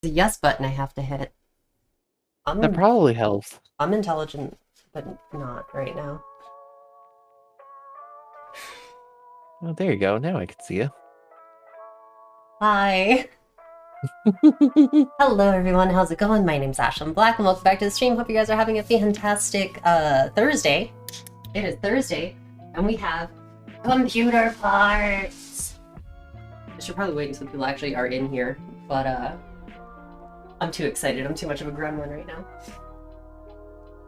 The yes button I have to hit. That probably helps. I'm intelligent, but not right now. Oh, there you go. Now I can see you. Hi. Hello everyone, how's it going? My name's Ashlyn Black and welcome back to the stream. Hope you guys are having a fantastic Thursday. It is Thursday, and we have computer parts. I should probably wait until people actually are in here, but I'm too excited. I'm too much of a gremlin right now.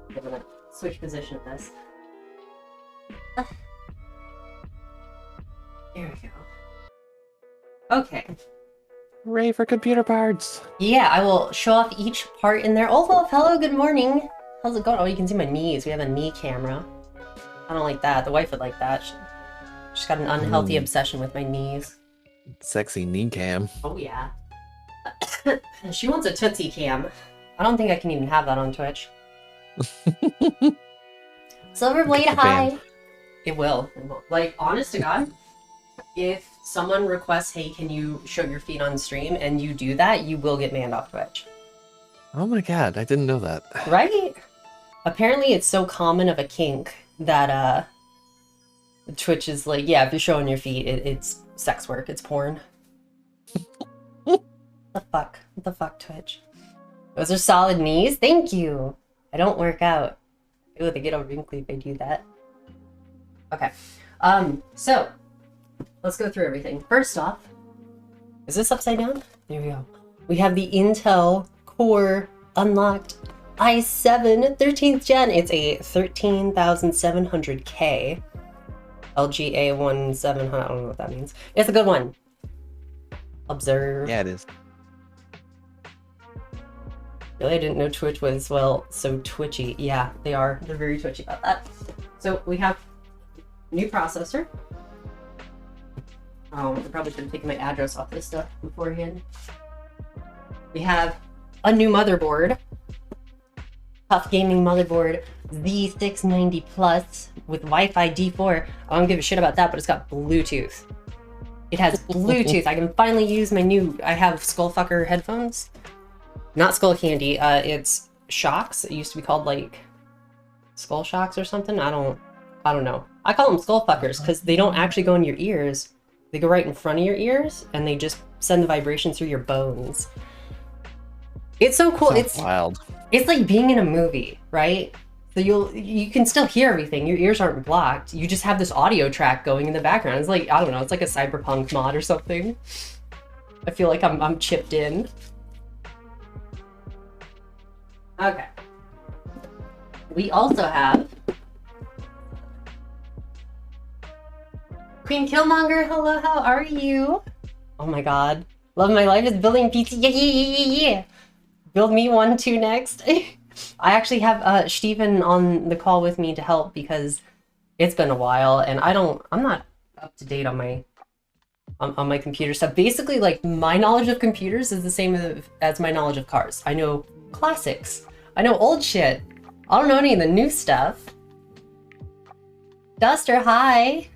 I'm gonna switch position of this. There we go. Okay. Hooray for computer parts! Yeah, I will show off each part in there. Oh, well, hello, good morning. How's it going? Oh, you can see my knees. We have a knee camera. I don't like that. The wife would like that. She's got an unhealthy obsession with my knees. Sexy knee cam. Oh, yeah. She wants a Tootsie cam. I don't think I can even have that on Twitch. Silverblade, hi! It will. It will. Like, honest to God, if someone requests, hey, can you show your feet on stream, and you do that, you will get banned off Twitch. Oh my god, I didn't know that. Right? Apparently it's so common of a kink that Twitch is like, yeah, if you're showing your feet, it's sex work, it's porn. What the fuck? What the fuck, Twitch? Those are solid knees? Thank you! I don't work out. Ooh, they get all wrinkly if I do that. Okay. So, let's go through everything. First off, is this upside down? There we go. We have the Intel Core unlocked i7 13th gen. It's a 13700K LGA 1700. I don't know what that means. It's a good one. Observe. Yeah, it is. Really, I didn't know Twitch was, well, so twitchy. Yeah, they are. They're very twitchy about that. So we have new processor. I probably should have taken my address off this stuff beforehand. We have a new motherboard. Tough gaming motherboard, Z690 Plus with Wi-Fi D4. I don't give a shit about that, but it's got Bluetooth. It has Bluetooth. I can finally use my new, I have Skullfucker headphones. Not Skull Candy, it's Shocks. It used to be called like Skull Shocks or something. I don't know. I call them Skullfuckers because they don't actually go in your ears. They go right in front of your ears, and they just send the vibrations through your bones. It's so cool. Sounds wild. It's like being in a movie, right? So you can still hear everything. Your ears aren't blocked. You just have this audio track going in the background. It's like, I don't know, it's like a cyberpunk mod or something. I feel like I'm chipped in. Okay. We also have Queen Killmonger, hello, how are you? Oh my god. Love my life is building PC. Yeah, yeah, yeah, yeah, yeah. Build me one too next. I actually have Steven on the call with me to help because it's been a while and I'm not up to date on my computer stuff. Basically, like, my knowledge of computers is the same as my knowledge of cars. I know classics. I know old shit. I don't know any of the new stuff. Duster, hi!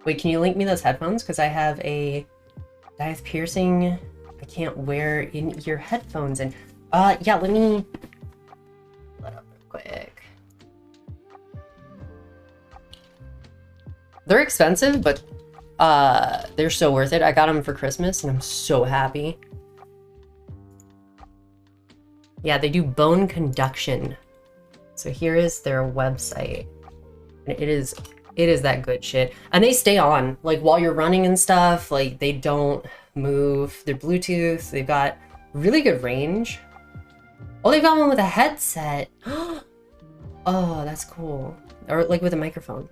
Wait, can you link me those headphones? Because I have a diaph piercing I can't wear in your headphones. And yeah, let me let up real quick. They're expensive, but they're so worth it. I got them for Christmas and I'm so happy. Yeah, they do bone conduction. So here is their website. And it is that good shit. And they stay on, like, while you're running and stuff. Like, they don't move. They're Bluetooth. They've got really good range. Oh, they've got one with a headset. Oh, that's cool. Or, like, with a microphone.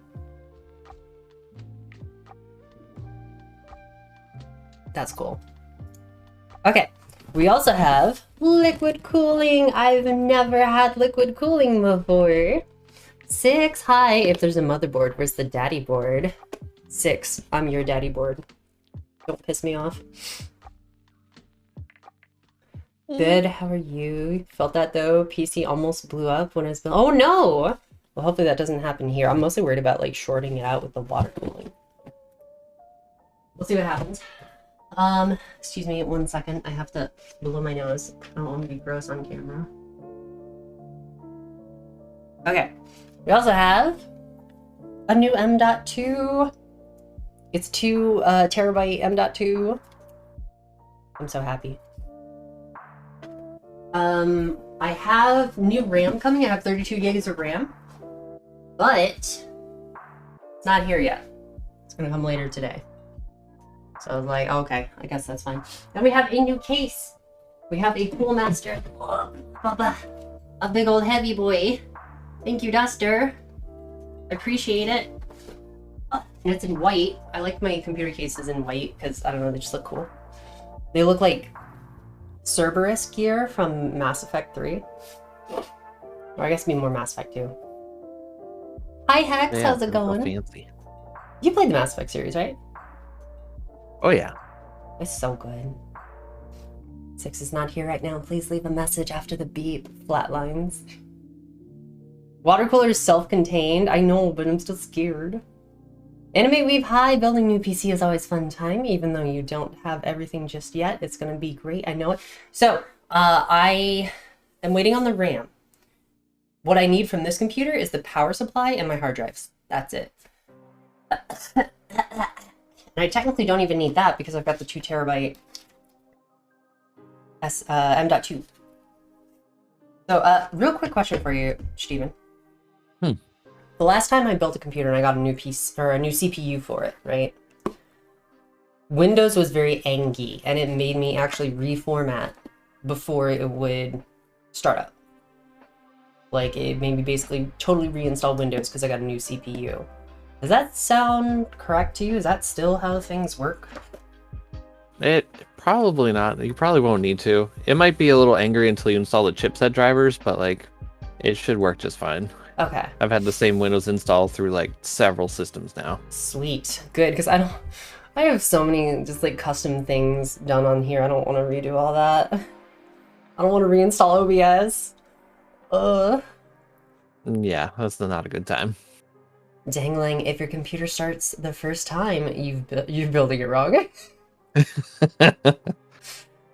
That's cool. Okay. We also have liquid cooling. I've never had liquid cooling before. 6, hi. If there's a motherboard, where's the daddy board? 6, I'm your daddy board. Don't piss me off. Good, how are you? Felt that though? PC almost blew up when I was building. Oh no! Well, hopefully that doesn't happen here. I'm mostly worried about, like, shorting it out with the water cooling. We'll see what happens. Excuse me 1 second. I have to blow my nose. I don't want to be gross on camera. Okay. We also have a new M.2. It's 2 terabyte M.2. I'm so happy. I have new RAM coming. I have 32 gigs of RAM, but it's not here yet. It's gonna come later today. So I was like, okay, I guess that's fine. Then we have a new case. We have a Pool Master. Oh, Papa, a big old heavy boy. Thank you, Duster. I appreciate it. And it's in white. I like my computer cases in white because, I don't know, they just look cool. They look like Cerberus gear from Mass Effect 3. Or I guess it'd be more Mass Effect 2. Hi, Hex. Yeah, how's it going? Fancy. You played the Mass Effect series, right? Oh yeah. It's so good. 6 is not here right now. Please leave a message after the beep. Flatlines. Water cooler is self-contained. I know, but I'm still scared. Anime Weave, hi. Building new PC is always fun time, even though you don't have everything just yet. It's going to be great. I know it. So, I am waiting on the RAM. What I need from this computer is the power supply and my hard drives. That's it. And I technically don't even need that because I've got the 2 terabyte M.2. So, real quick question for you, Steven. The last time I built a computer and I got a new piece or a new CPU for it, right? Windows was very angry and it made me actually reformat before it would start up. Like it made me basically totally reinstall Windows because I got a new CPU. Does that sound correct to you? Is that still how things work? It probably not. You probably won't need to. It might be a little angry until you install the chipset drivers, but like it should work just fine. Okay. I've had the same Windows install through like several systems now. Sweet. Good, because I have so many just like custom things done on here. I don't want to redo all that. I don't want to reinstall OBS. Yeah, that's not a good time. Dangling, if your computer starts the first time, you're building it wrong.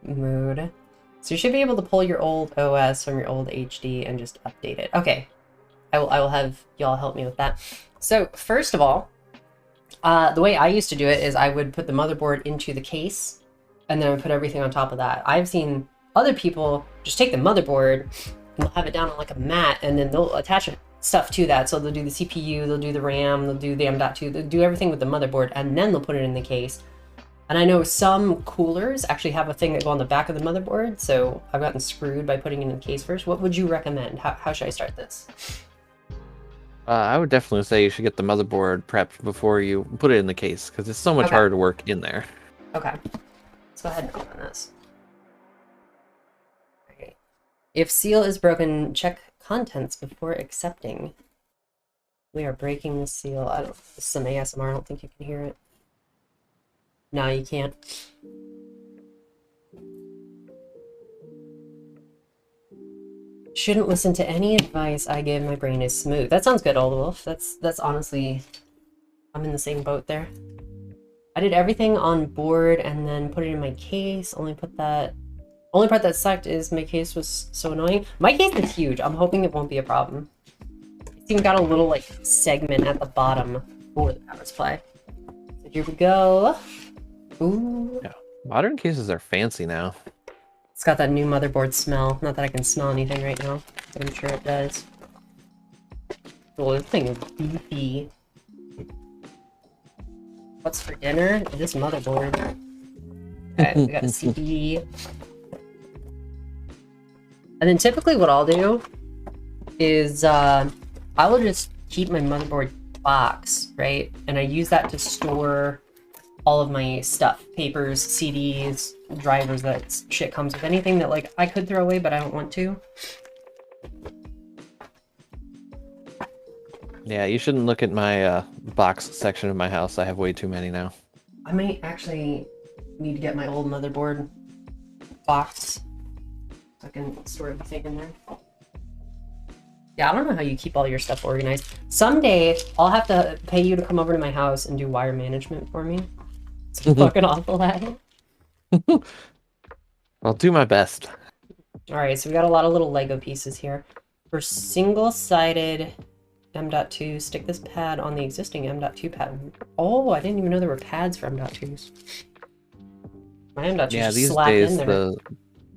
Mood. So you should be able to pull your old OS from your old HD and just update it. Okay. I will have y'all help me with that. So first of all, the way I used to do it is I would put the motherboard into the case and then I would put everything on top of that. I've seen other people just take the motherboard and they'll have it down on like a mat and then they'll attach stuff to that. So they'll do the CPU, they'll do the RAM, they'll do the M.2, they'll do everything with the motherboard and then they'll put it in the case. And I know some coolers actually have a thing that go on the back of the motherboard, so I've gotten screwed by putting it in the case first. What would you recommend? How should I start this? I would definitely say you should get the motherboard prepped before you put it in the case, because it's so much harder to work in there. Okay. Let's go ahead and open this. Okay. If seal is broken, check contents before accepting. We are breaking the seal. This is some ASMR. I don't think you can hear it. No, you can't. Shouldn't listen to any advice I give. My brain is smooth. That sounds good, Old Wolf. That's honestly, I'm in the same boat there. I did everything on board and then put it in my case. Only part that sucked is my case was so annoying. My case is huge. I'm hoping it won't be a problem. It's even got a little like segment at the bottom for the power supply. So here we go. Ooh. Yeah. Modern cases are fancy now. It's got that new motherboard smell. Not that I can smell anything right now, but I'm sure it does. Oh, this thing is beefy. What's for dinner? This motherboard. Okay, we got a CD. And then typically what I'll do is I will just keep my motherboard box, right? And I use that to store all of my stuff, papers, CDs, drivers, that shit comes with. Anything that like I could throw away but I don't want to. Yeah, you shouldn't look at my box section of my house. I have way too many now. I might actually need to get my old motherboard box so I can store everything in there. Yeah, I don't know how you keep all your stuff organized. Someday I'll have to pay you to come over to my house and do wire management for me. It's fucking awful at it. I'll do my best. Alright, so we got a lot of little Lego pieces here. For single-sided M.2, stick this pad on the existing M.2 pad. Oh, I didn't even know there were pads for M.2s. My M.2 Yeah, just these slapped in days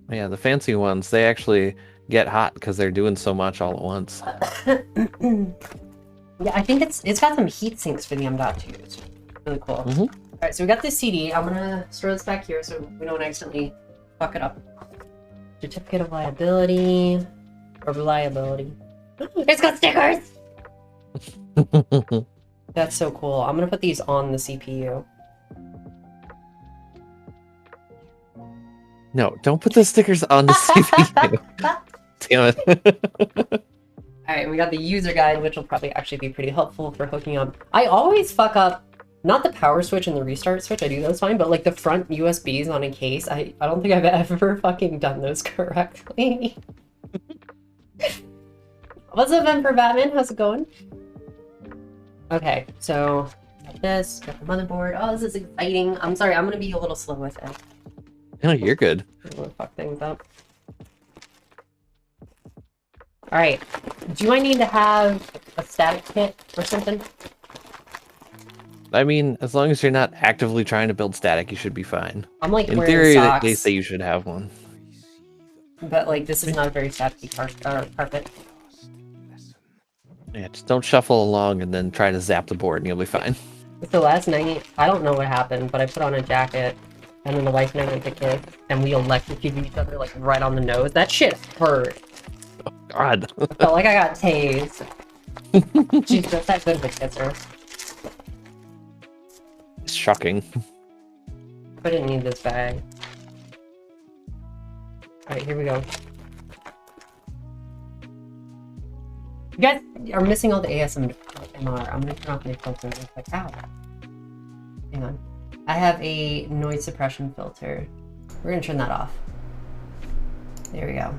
there. the fancy ones, they actually get hot because they're doing so much all at once. Yeah, I think it's got some heat sinks for the M.2s. Really cool. Alright, so we got this CD. I'm gonna store this back here so we don't accidentally fuck it up. Certificate of liability. Or reliability. It's got stickers! That's so cool. I'm gonna put these on the CPU. No, don't put the stickers on the CPU. Damn it. Alright, we got the user guide, which will probably actually be pretty helpful for hooking up. I always fuck up, not the power switch and the restart switch, I do those fine, but like the front USBs on a case, I don't think I've ever fucking done those correctly. What's up, Emperor Batman? How's it going? Okay, so got this, got the motherboard. Oh, this is exciting. I'm sorry, I'm gonna be a little slow with it. No, you're good. I'm gonna fuck things up. Alright, do I need to have a static kit or something? I mean, as long as you're not actively trying to build static, you should be fine. I'm like In wearing theory, socks, they say you should have one. but like this is not a very staticky carpet. Yeah, just don't shuffle along and then try to zap the board and you'll be fine. So last night, I don't know what happened, but I put on a jacket, and then the wife and I went to kiss, and we electrocuted each other like right on the nose. That shit hurt. God. I felt like I got tased. She's just that good of a kisser. It's shocking. I didn't need this bag. Alright, here we go. You guys are missing all the ASMR. I'm gonna turn off my filter real quick. Ow. Hang on. I have a noise suppression filter. We're gonna turn that off. There we go.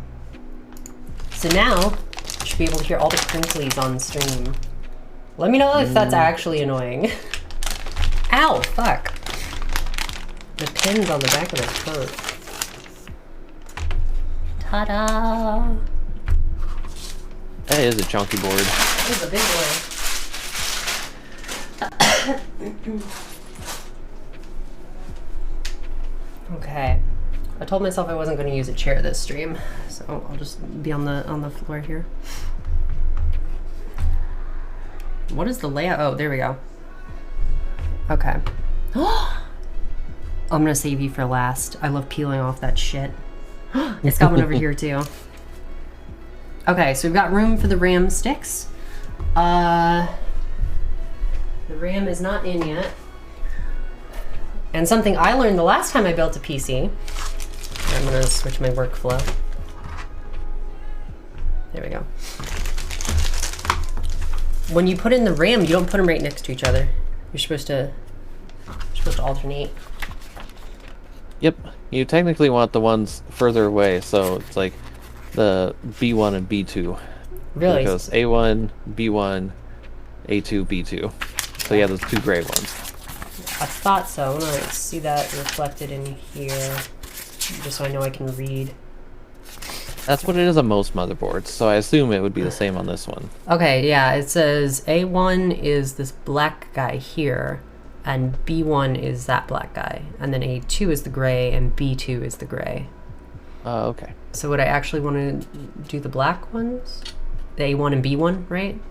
So now, you should be able to hear all the crinklies on stream. Let me know if that's actually annoying. Ow, fuck. The pins on the back of this hurt. Ta-da! That is a chunky board. This is a big boy. Okay. I told myself I wasn't going to use a chair this stream, so I'll just be on the floor here. What is the layout? Oh, there we go. Okay. I'm gonna save you for last. I love peeling off that shit. It's got one over here too. Okay, so we've got room for the RAM sticks. The RAM is not in yet. And something I learned the last time I built a PC. I'm gonna switch my workflow. There we go. When you put in the RAM, you don't put them right next to each other. You're supposed to alternate. Yep. You technically want the ones further away, so it's like the B1 and B2. Really? So it goes A1, B1, A2, B2. So yeah, those two gray ones. I thought so. I'm gonna see that reflected in here, just so I know I can read. That's what it is on most motherboards, so I assume it would be the same on this one. Okay, yeah, it says A1 is this black guy here, and B1 is that black guy, and then A2 is the gray, and B2 is the gray. Okay. So would I actually want to do the black ones? The A1 and B1, right?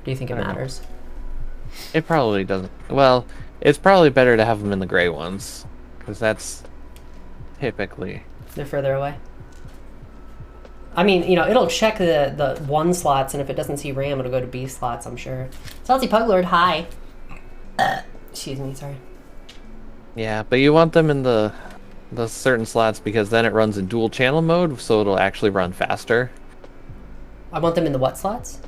Do you think it matters? It probably doesn't. Well, it's probably better to have them in the gray ones, because that's typically... They're further away? I mean, you know, it'll check the 1 slots, and if it doesn't see RAM, it'll go to B slots, I'm sure. Salty Puglord, hi. Excuse me, sorry. Yeah, but you want them in the certain slots because then it runs in dual channel mode, so it'll actually run faster. I want them in the what slots?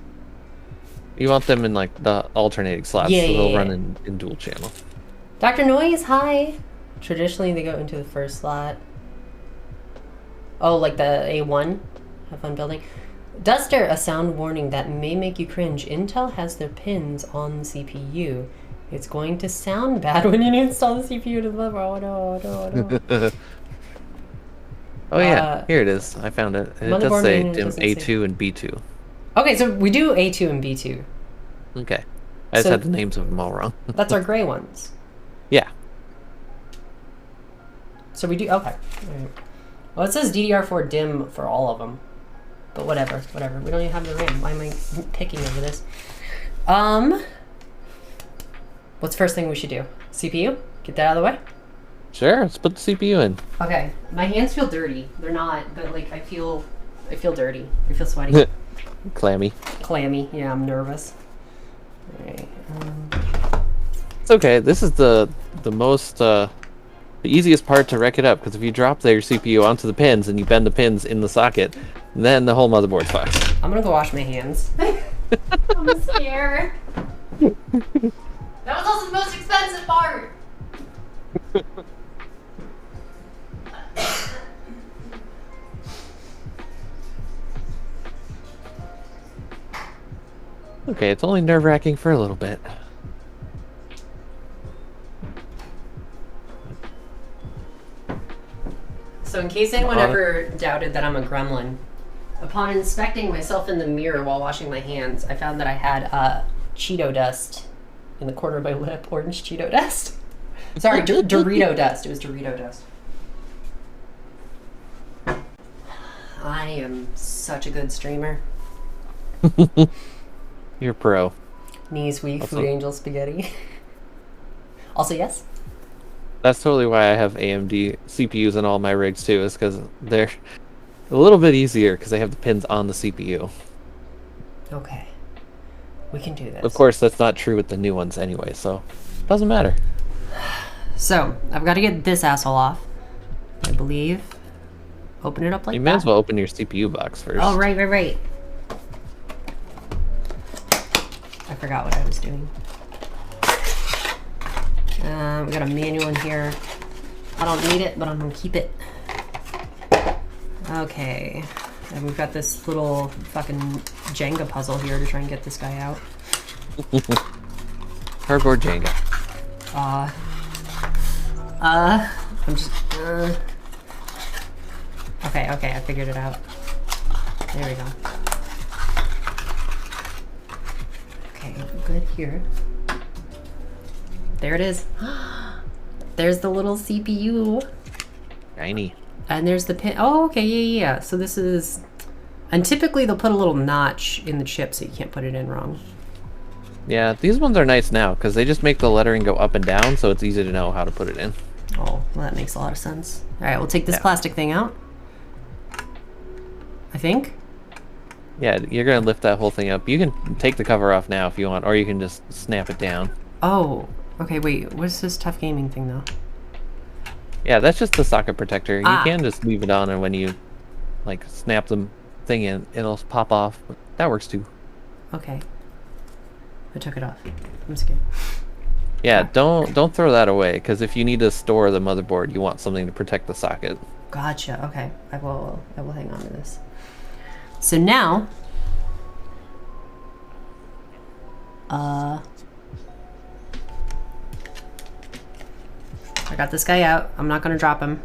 You want them in like the alternating slots, Yeah, so they'll yeah, run in dual channel. Dr. Noise, hi. Traditionally, they go into the first slot. Oh, like the A1? Have fun building. Duster, a sound warning that may make you cringe. Intel has their pins on the CPU. It's going to sound bad when you install the CPU to the motherboard. Oh no, no. Oh yeah, here it is. I found it. It does say DIM A2 and B2. Okay, so we do A2 and B2. Okay. I just had the names of them all wrong. That's our gray ones. Yeah. So we do, okay. Right. Well, it says DDR4 DIM for all of them. But whatever. We don't even have the RAM. Why am I picking over this? What's the first thing we should do? CPU? Get that out of the way? Sure, let's put the CPU in. Okay. My hands feel dirty. They're not, but like I feel dirty. I feel sweaty. Clammy. Clammy. Yeah, I'm nervous. Alright. It's okay. This is the most the easiest part to wreck it up, because if you drop your CPU onto the pins and you bend the pins in the socket, then the whole motherboard's fucked. I'm gonna go wash my hands. I'm scared. That was also the most expensive part. Okay, it's only nerve-wracking for a little bit. So in case anyone ever doubted that I'm a gremlin, upon inspecting myself in the mirror while washing my hands, I found that I had Cheeto dust in the corner of my lip. Orange Cheeto dust. Sorry, Dorito dust. It was Dorito dust. I am such a good streamer. You're a pro. Knees weak, also, Food Angel spaghetti. Also, yes. That's totally why I have AMD CPUs in all my rigs too, is because they're a little bit easier because they have the pins on the CPU. Okay. We can do this. Of course, that's not true with the new ones anyway, so it doesn't matter. So, I've got to get this asshole off, I believe. Open it up like that. You may as well open your CPU box first. Oh, right. I forgot what I was doing. We got a manual in here. I don't need it, but I'm gonna keep it. Okay. And we've got this little fucking Jenga puzzle here to try and get this guy out. Cardboard Jenga. I'm just, Okay, I figured it out. There we go. Okay, good here. There it is. There's the little CPU. Tiny. And there's the pin. Oh, okay, yeah. So this is... And typically they'll put a little notch in the chip so you can't put it in wrong. Yeah, these ones are nice now because they just make the lettering go up and down, so it's easy to know how to put it in. Oh, well, that makes a lot of sense. All right, we'll take this plastic thing out. I think. Yeah, you're going to lift that whole thing up. You can take the cover off now if you want, or you can just snap it down. Oh, okay, wait. What's this Tough Gaming thing, though? Yeah, that's just the socket protector. You can just leave it on, and when you, like, snap the thing in, it'll pop off. But that works, too. Okay. I took it off. I'm scared. Yeah, don't throw that away, because if you need to store the motherboard, you want something to protect the socket. Gotcha. Okay, I will hang on to this. So now, I got this guy out. I'm not gonna drop him.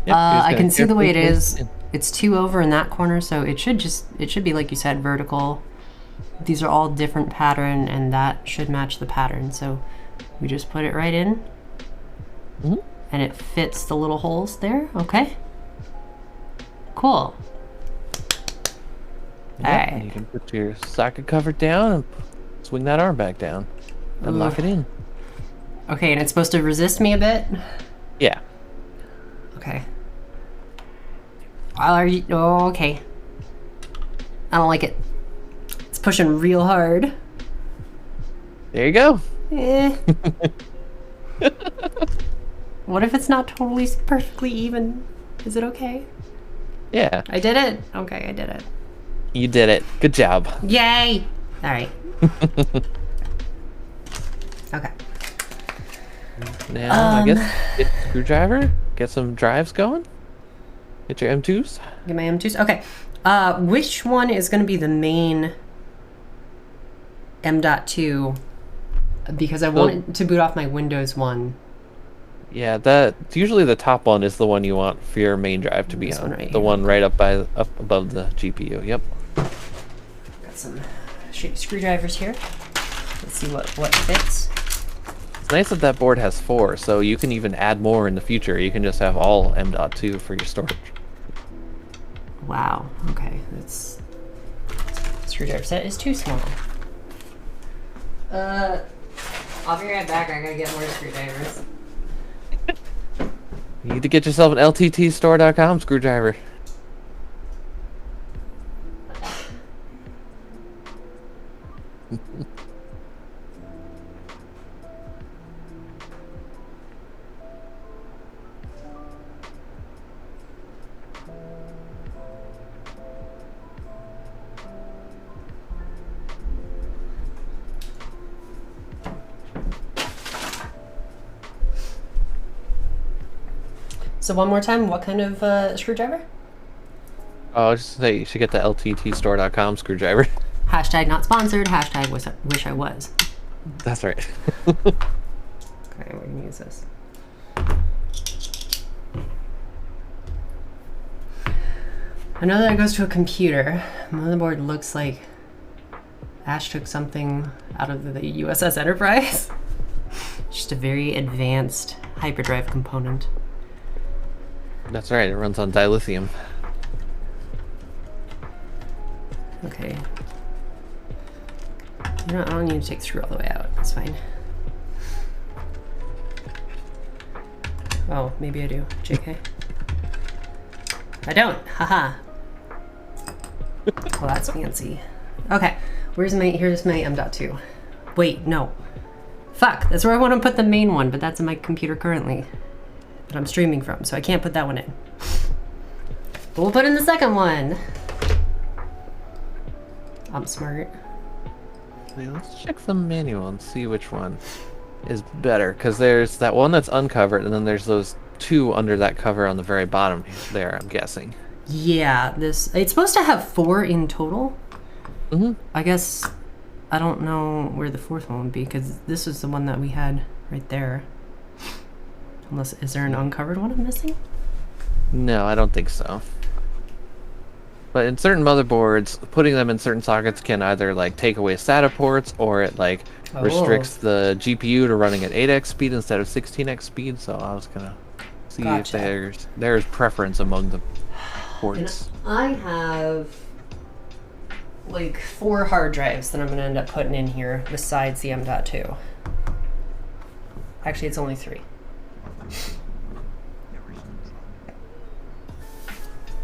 Yep, I can see the way it is. It's 2 over in that corner, so it should be like you said, vertical. These are all different pattern, and that should match the pattern. So we just put it right in, and it fits the little holes there. Okay. Cool. Yep, all right. You can put your socket cover down and swing that arm back down and lock it in. Okay, and it's supposed to resist me a bit? Yeah. Okay. Oh, okay. I don't like it. It's pushing real hard. There you go. What if it's not totally perfectly even? Is it okay? Yeah. I did it. Okay, I did it. You did it. Good job. Yay! All right. Okay. Now, I guess get a screwdriver, get some drives going. Get your M2s. Get my M2s. Okay. Which one is going to be the main M.2 because I wanted to boot off my Windows 1. Yeah, that usually the top one is the one you want for your main drive to be This on. one right The here. one right up above the GPU. Yep. Got some screwdrivers here. Let's see what fits. It's nice that board has 4, so you can even add more in the future. You can just have all M.2 for your storage. Wow. Okay, that's screwdriver set is too small. I'll be right back. I gotta get more screwdrivers. You need to get yourself an LTTstore.com screwdriver. So one more time, what kind of screwdriver? Oh, I was just say you should get the LTTstore.com screwdriver. Hashtag not sponsored. Hashtag wish I was. That's right. Okay, we're gonna use this. I know that it goes to a computer. Motherboard looks like Ash took something out of the USS Enterprise. Just a very advanced hyperdrive component. That's right, it runs on dilithium. Okay. You know, I don't need to take the screw all the way out. That's fine. Oh, maybe I do. JK. I don't. Haha. Well, that's fancy. Okay. Here's my M.2. Wait, no. Fuck, that's where I want to put the main one, but that's in my computer currently that I'm streaming from, so I can't put that one in. But we'll put in the second one. I'm smart. Yeah, let's check the manual and see which one is better, because there's that one that's uncovered, and then there's those 2 under that cover on the very bottom there, I'm guessing. Yeah, it's supposed to have 4 in total. Mm-hmm. I guess I don't know where the 4th one would be, because this is the one that we had right there. Unless, is there an uncovered one I'm missing? No, I don't think so. But in certain motherboards, putting them in certain sockets can either like take away SATA ports, or it like restricts the GPU to running at 8x speed instead of 16x speed. So I was gonna see if there's preference among the ports. And I have like 4 hard drives that I'm gonna end up putting in here besides the M.2. Actually, it's only 3.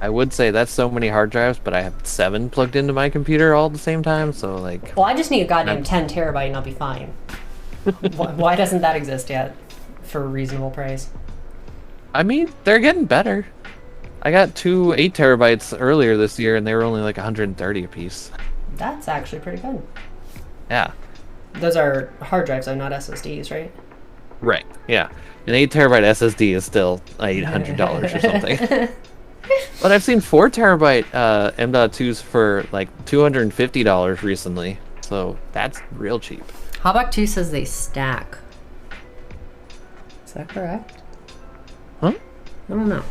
I would say that's so many hard drives, but I have 7 plugged into my computer all at the same time, so like... Well, I just need a goddamn 10 terabyte and I'll be fine. Why doesn't that exist yet for a reasonable price? I mean, they're getting better. I got 2 8 terabytes earlier this year, and they were only like 130 a piece. That's actually pretty good. Yeah. Those are hard drives, though, not SSDs, right? Right, yeah. An 8 terabyte SSD is still $800 or something. But I've seen 4 terabyte M.2s for like $250 recently, so that's real cheap. Hawbuck2 says they stack. Is that correct? Huh? I don't know.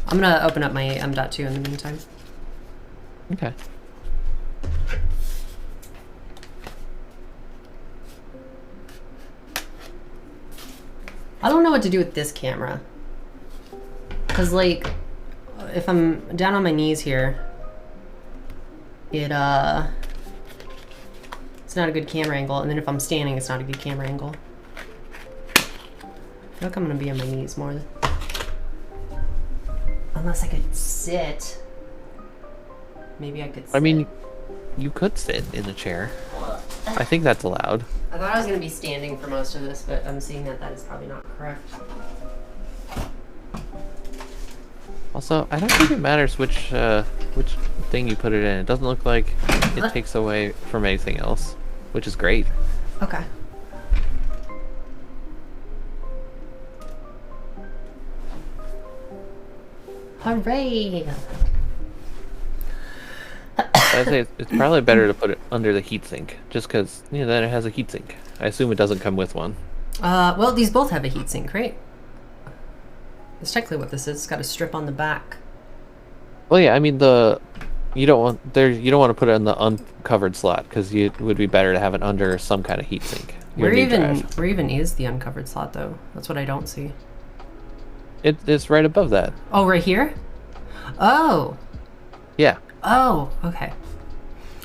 I'm gonna open up my M.2 in the meantime. Okay. I don't know what to do with this camera. Cause like, if I'm down on my knees here, it's not a good camera angle. And then if I'm standing, it's not a good camera angle. I feel like I'm gonna be on my knees more. Unless I could sit. Maybe I could sit. I mean, you could sit in a chair. I think that's allowed. I thought I was gonna be standing for most of this, but I'm seeing that is probably not correct. Also, I don't think it matters which thing you put it in. It doesn't look like it takes away from anything else, which is great. Okay. Hooray! I'd say it's probably better to put it under the heatsink, just because then it has a heatsink. I assume it doesn't come with one. Well, these both have a heatsink, right? That's technically what this is. It's got a strip on the back. Well, yeah, I mean you don't want to put it in the uncovered slot because it would be better to have it under some kind of heatsink. Where even is the uncovered slot though? That's what I don't see. It's right above that. Oh, right here? Oh. Yeah. Oh, okay.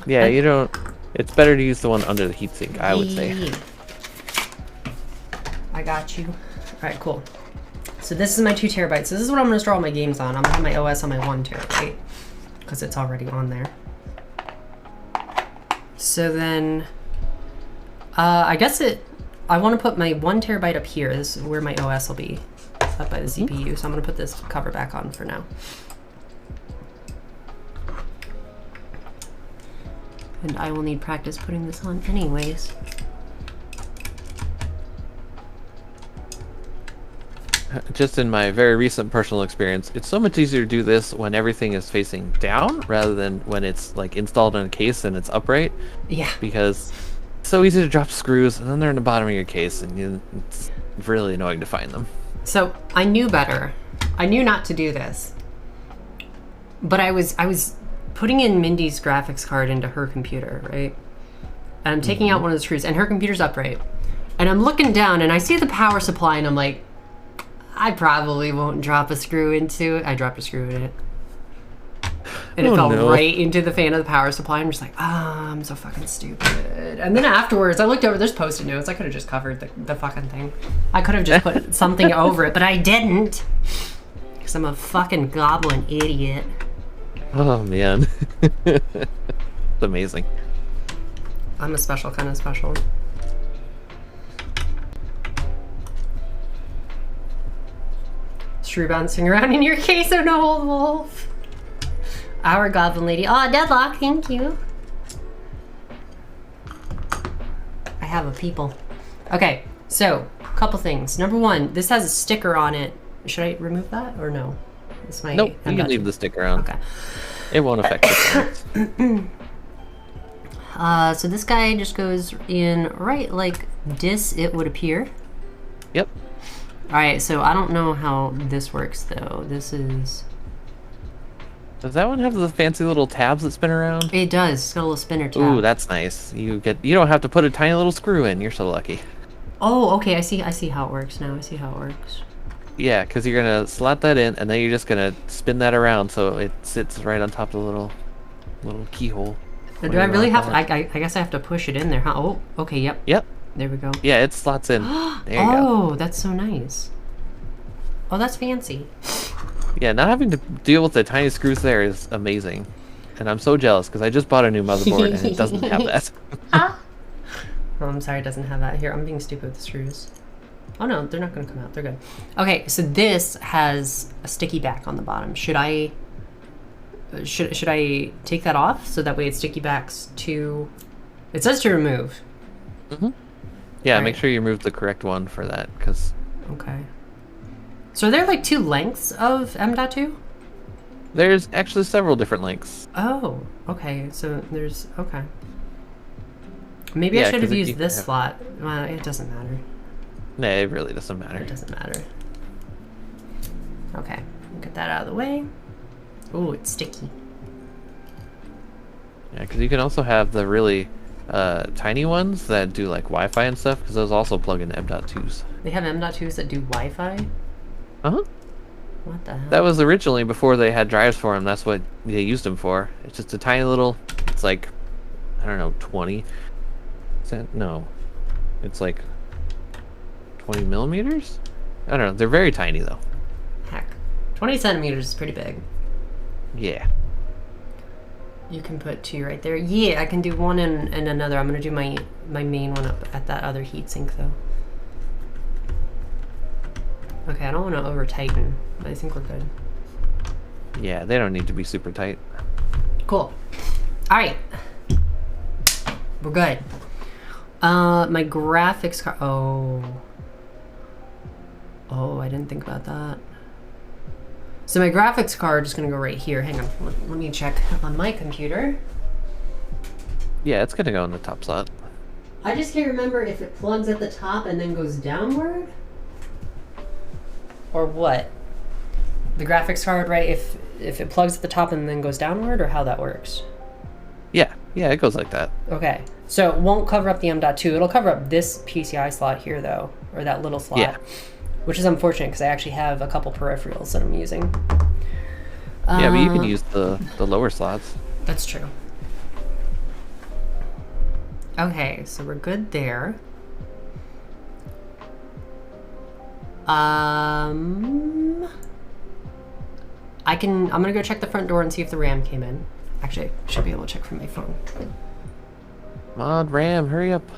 Yeah, you don't. It's better to use the one under the heatsink, I would say. I got you. All right, cool. So this is my 2 terabytes. So this is what I'm gonna store all my games on. I'm gonna have my OS on my 1 terabyte because it's already on there. So then, I guess I want to put my 1 terabyte up here. This is where my OS will be, up by the CPU. So I'm gonna put this cover back on for now. And I will need practice putting this on anyways. Just in my very recent personal experience, it's so much easier to do this when everything is facing down rather than when it's like installed in a case and it's upright. Yeah. Because it's so easy to drop screws and then they're in the bottom of your case and it's really annoying to find them. So I knew better. I knew not to do this. But I was putting in Mindy's graphics card into her computer, right? And I'm taking out one of the screws and her computer's upright. And I'm looking down and I see the power supply and I'm like, I probably won't drop a screw into it. I dropped a screw in it. And it fell right into the fan of the power supply. I'm just like, I'm so fucking stupid. And then afterwards, I looked over, there's Post-it notes. I could have just covered the fucking thing. I could have just put something over it, but I didn't. Because I'm a fucking goblin idiot. Oh, man. It's amazing. I'm a special kind of special. Shrew bouncing around in your case, oh no, old wolf. Our goblin lady. Oh, Deadlock, thank you. I have a people. Okay, so, a couple things. Number one, this has a sticker on it. Should I remove that or no? This might. Nope, you can leave the sticker on. Okay. It won't affect the so this guy just goes in right like this, it would appear. Yep. Alright, so I don't know how this works though. This is... Does that one have the fancy little tabs that spin around? It does. It's got a little spinner tab. Ooh, that's nice. You don't have to put a tiny little screw in. You're so lucky. Oh, okay. I see how it works now. I see how it works. Yeah, because you're gonna slot that in, and then you're just gonna spin that around so it sits right on top of the little keyhole. Do I really have to? I guess I have to push it in there, huh? Oh, okay. Yep. Yep. There we go. Yeah, it slots in. There you go. Oh, that's so nice. Oh, that's fancy. Yeah, not having to deal with the tiny screws there is amazing. And I'm so jealous because I just bought a new motherboard and it doesn't have that. Oh, I'm sorry, it doesn't have that. Here, I'm being stupid with the screws. Oh no, they're not going to come out. They're good. Okay, so this has a sticky back on the bottom. Should I take that off so that way it sticky backs to... It says to remove. Mm-hmm. Yeah, All make right. sure you remove the correct one for that, because... Okay. So are there like 2 lengths of M.2? There's actually several different lengths. Oh, okay. So there's... Okay. Maybe I Yeah, should have 'cause used this slot. Well, it doesn't matter. Nah, it really doesn't matter. It doesn't matter. Okay. Get that out of the way. Ooh, it's sticky. Yeah, because you can also have the really tiny ones that do like Wi-Fi and stuff, because those also plug into M.2s. They have M.2s that do Wi-Fi? Uh-huh. What the hell? That was originally before they had drives for them. That's what they used them for. It's just a tiny little... It's like, I don't know, 20... No. It's like 20 millimeters? I don't know. They're very tiny, though. Heck. 20 centimeters is pretty big. Yeah. You can put 2 right there. Yeah, I can do one and another. I'm going to do my main one up at that other heatsink, though. Okay, I don't want to over-tighten, but I think we're good. Yeah, they don't need to be super tight. Cool. Alright. We're good. My graphics card... Oh, I didn't think about that. So my graphics card is going to go right here. Hang on. Let me check on my computer. Yeah, it's gonna go in the top slot. I just can't remember if it plugs at the top and then goes downward, or what. The graphics card, right? If it plugs at the top and then goes downward, or how that works. Yeah, it goes like that. Okay, so it won't cover up the M.2. It'll cover up this PCI slot here, though, or that little slot. Yeah. Which is unfortunate because I actually have a couple peripherals that I'm using. Yeah, but you can use the lower slots. That's true. Okay, so we're good there. I'm gonna go check the front door and see if the RAM came in. Actually, I should be able to check from my phone. Mod RAM, hurry up.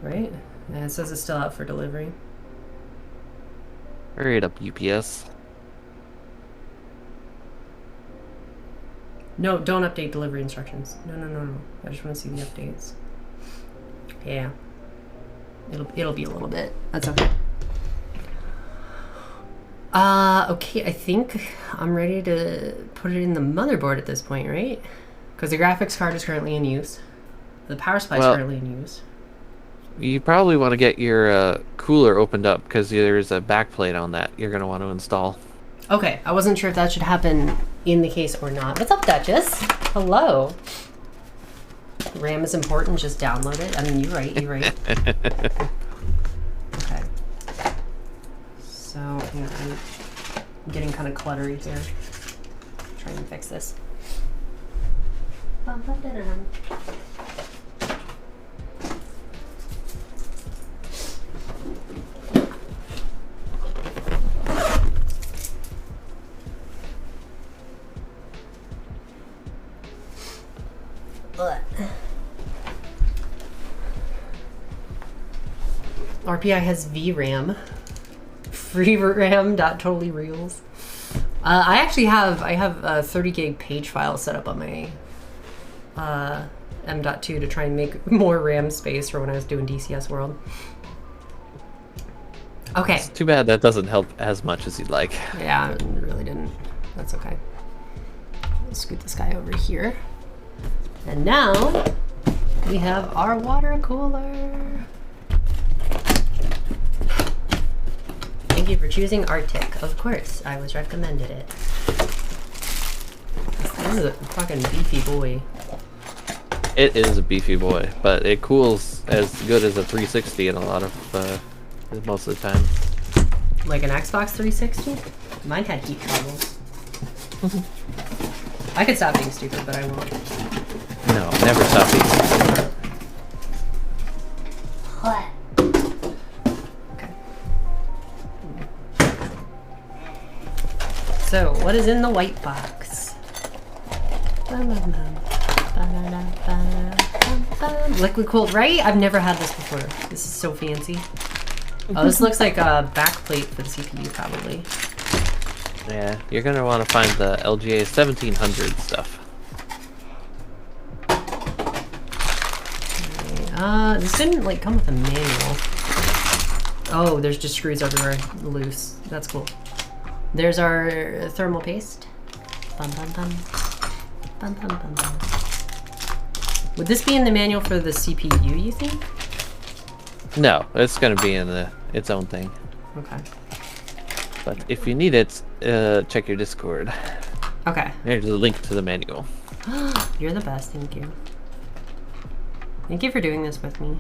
Right? And it says it's still out for delivery. Hurry it up, UPS. No, don't update delivery instructions. No. I just want to see the updates. Yeah. It'll be a little bit. That's okay. Okay, I think I'm ready to put it in the motherboard at this point, right? Because the graphics card is currently in use. The power supply is currently in use. You probably want to get your cooler opened up because there's a backplate on that you're going to want to install. Okay, I wasn't sure if that should happen in the case or not. What's up, Duchess? Hello. RAM is important, just download it. I mean, you're right. Okay. So, hang on, I'm getting kind of cluttery here. Trying to fix this. RPI has VRAM. Free RAM. Totally reals. I actually have a 30 gig page file set up on my M.2 to try and make more RAM space for when I was doing DCS World. Okay. It's too bad that doesn't help as much as you'd like. Yeah, it really didn't. That's okay. Let's scoot this guy over here. And now we have our water cooler. Thank you for choosing Arctic. Of course, I was recommended it. This is a fucking beefy boy. It is a beefy boy, but it cools as good as a 360 in a lot of most of the time. Like an Xbox 360? Mine had heat troubles. I could stop being stupid, but I won't. No, never stop being stupid. What? Okay. So, what is in the white box? Liquid cooled, right? I've never had this before. This is so fancy. Oh, this looks like a backplate for the CPU, probably. Yeah, you're gonna want to find the LGA 1700 stuff. Okay, this didn't like come with a manual. Oh, there's just screws everywhere, loose. That's cool. There's our thermal paste. Bum, bum, bum. Bum, bum, bum, bum. Would this be in the manual for the CPU, you think? No, it's gonna be in its own thing. Okay. But if you need it, check your Discord. Okay. There's a link to the manual. You're the best, thank you. Thank you for doing this with me.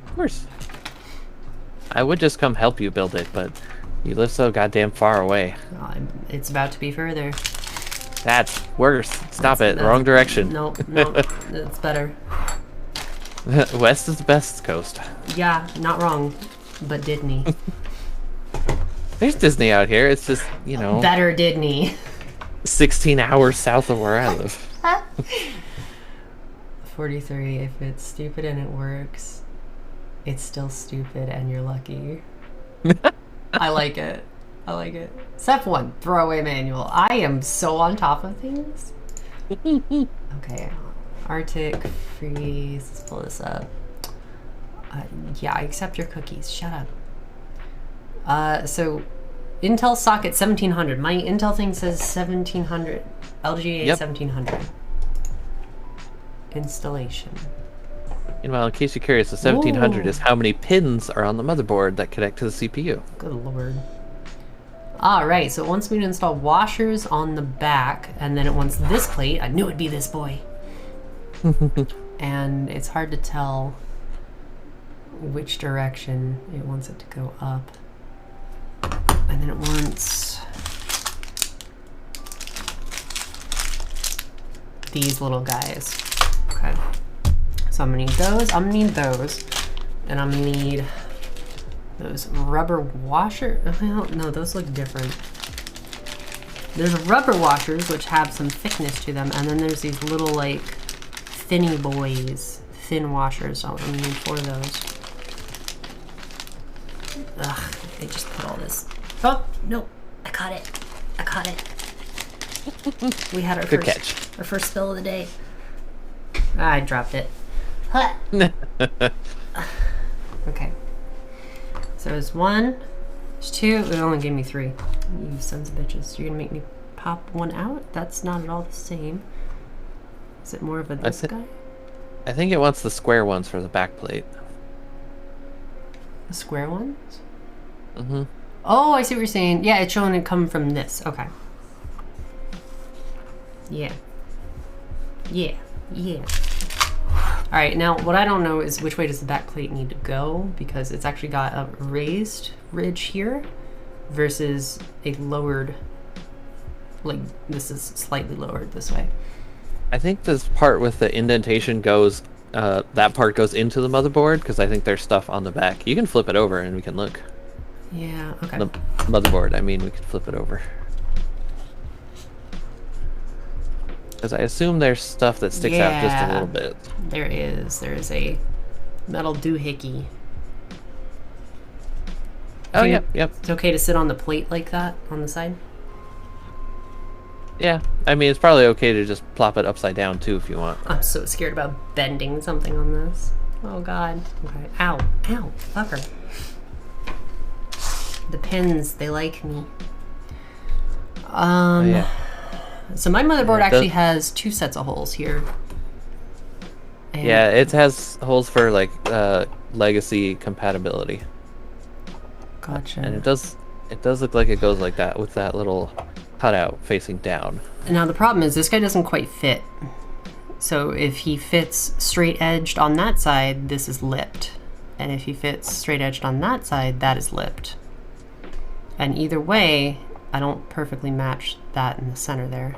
Of course. I would just come help you build it, but you live so goddamn far away. It's about to be further. That's worse. Stop it. Wrong direction. No, it's better. West is the best coast. Yeah, not wrong. But Disney. There's Disney out here. It's just, you know... Better Disney. 16 hours south of where I live. 43. If it's stupid and it works, it's still stupid and you're lucky. I like it. I like it. Step 1, throwaway manual. I am so on top of things. Okay. Arctic, freeze. Let's pull this up. Yeah, I accept your cookies. Shut up. So, Intel socket 1700. My Intel thing says 1700. LGA Yep. 1700. installation. Meanwhile, in case you're curious, the 1700 Ooh. is how many pins are on the motherboard that connect to the CPU. Good lord. Alright, so it wants me to install washers on the back, and then it wants this plate. I knew it'd be this boy. And it's hard to tell which direction it wants it to go up. And then it wants these little guys. Okay. So I'm gonna need those, I'm gonna need those, and I'm gonna need those rubber washer. Well, no, those look different. There's rubber washers which have some thickness to them, and then there's these little like thinny boys, thin washers. So I'm gonna need 4 of those. Ugh, they just put all this. Oh no, I caught it. I caught it. We had our first spill of the day. I dropped it. Huh. Okay. So there's 1, there's 2. It only gave me 3. You sons of bitches. You're gonna make me pop one out? That's not at all the same. Is it more of a this guy? I think it wants the square ones for the back plate. The square ones? Mm-hmm. Oh, I see what you're saying. Yeah, it's showing it come from this. Okay. Yeah. Yeah. Yeah. All right, now what I don't know is which way does the back plate need to go, because it's actually got a raised ridge here versus a lowered, like this is slightly lowered this way. I think this part with the indentation goes, that part goes into the motherboard, because I think there's stuff on the back. You can flip it over and we can look. Yeah, okay. The motherboard, I mean, we could flip it over. Because I assume there's stuff that sticks out just a little bit. There is. There is a metal doohickey. Oh, yep. It's okay to sit on the plate like that on the side? Yeah, I mean, it's probably okay to just plop it upside down, too, if you want. I'm so scared about bending something on this. Oh, God. Okay. Ow. Ow. Fucker. The pins, they like me. Oh, yeah. So my motherboard actually has 2 sets of holes here. And yeah, it has holes for, like, legacy compatibility. Gotcha. And it does look like it goes like that, with that little cutout facing down. Now the problem is this guy doesn't quite fit. So if he fits straight edged on that side, this is lipped. And if he fits straight edged on that side, that is lipped. And either way, I don't perfectly match that in the center there.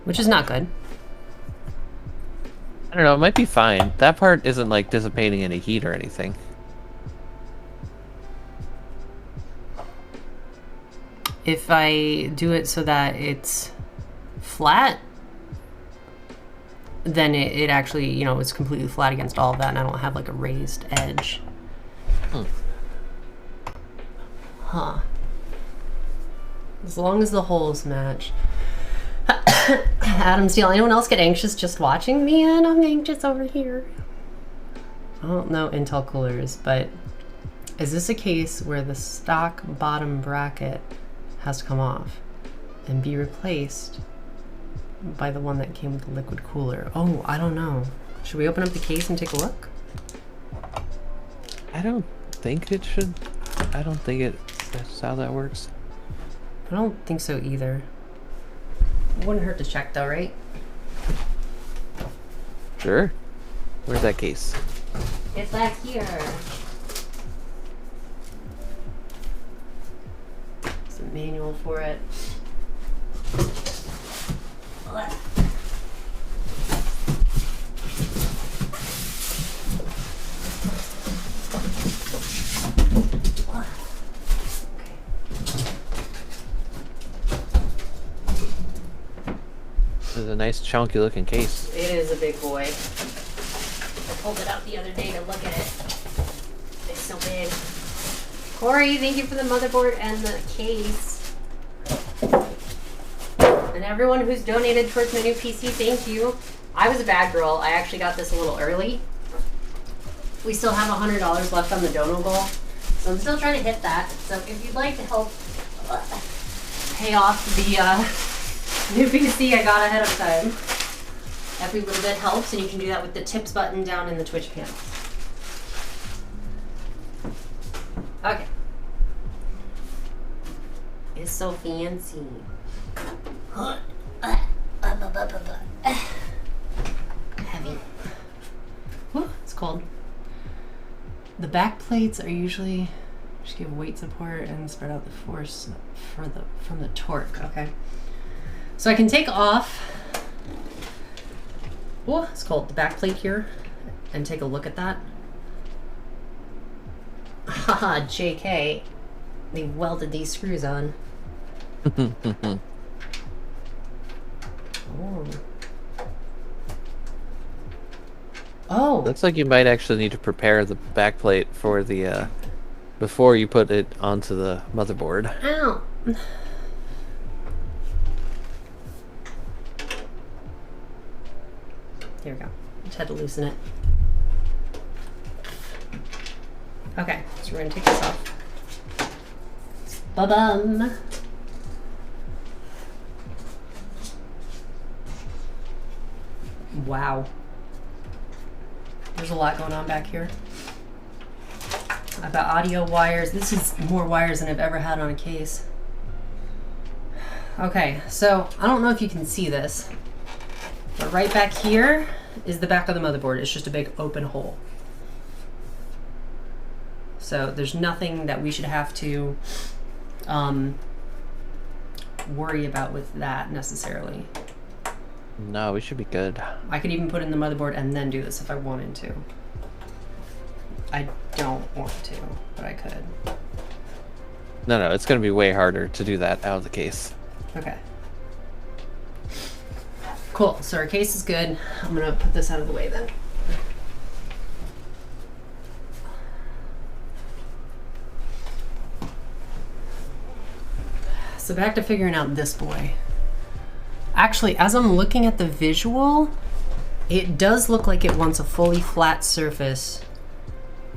Which is not good. I don't know, it might be fine. That part isn't like dissipating any heat or anything. If I do it so that it's flat, then it actually, you know, it's completely flat against all of that, and I don't have like a raised edge. Huh. As long as the holes match. Adam Steele, anyone else get anxious just watching me? And I'm anxious over here. I don't know Intel coolers, but is this a case where the stock bottom bracket has to come off and be replaced by the one that came with the liquid cooler? Oh, I don't know. Should we open up the case and take a look? I don't think it should. I don't think that's how that works. I don't think so either. It wouldn't hurt to check though, right? Sure. Where's that case? It's back here. There's a manual for it. This is a nice chunky looking case. It is a big boy. I pulled it out the other day to look at it. It's so big. Corey, thank you for the motherboard and the case. And everyone who's donated towards my new PC, thank you. I was a bad girl. I actually got this a little early. We still have $100 left on the Dono goal. So So I'm still trying to hit that. So if you'd like to help pay off the new PC I got ahead of time, every little bit helps, and you can do that with the tips button down in the Twitch panel. Okay. It's so fancy. Heavy. Whew, it's cold. The back plates are usually just give weight support and spread out the force from the torque. Okay. So I can take off. Oh, it's called the back plate here, and take a look at that. Haha, JK. They welded these screws on. Oh. Oh. Looks like you might actually need to prepare the backplate for the before you put it onto the motherboard. Ow. There we go. Just had to loosen it. Okay, so we're gonna take this off. Ba-bum. Wow. There's a lot going on back here. I've got audio wires. This is more wires than I've ever had on a case. Okay, so I don't know if you can see this, but right back here is the back of the motherboard. It's just a big open hole. So there's nothing that we should have to worry about with that necessarily. No, we should be good. I could even put in the motherboard and then do this if I wanted to. I don't want to, but I could. No, it's going to be way harder to do that out of the case. Okay. Cool, so our case is good. I'm gonna put this out of the way then. So back to figuring out this boy. Actually, as I'm looking at the visual, it does look like it wants a fully flat surface,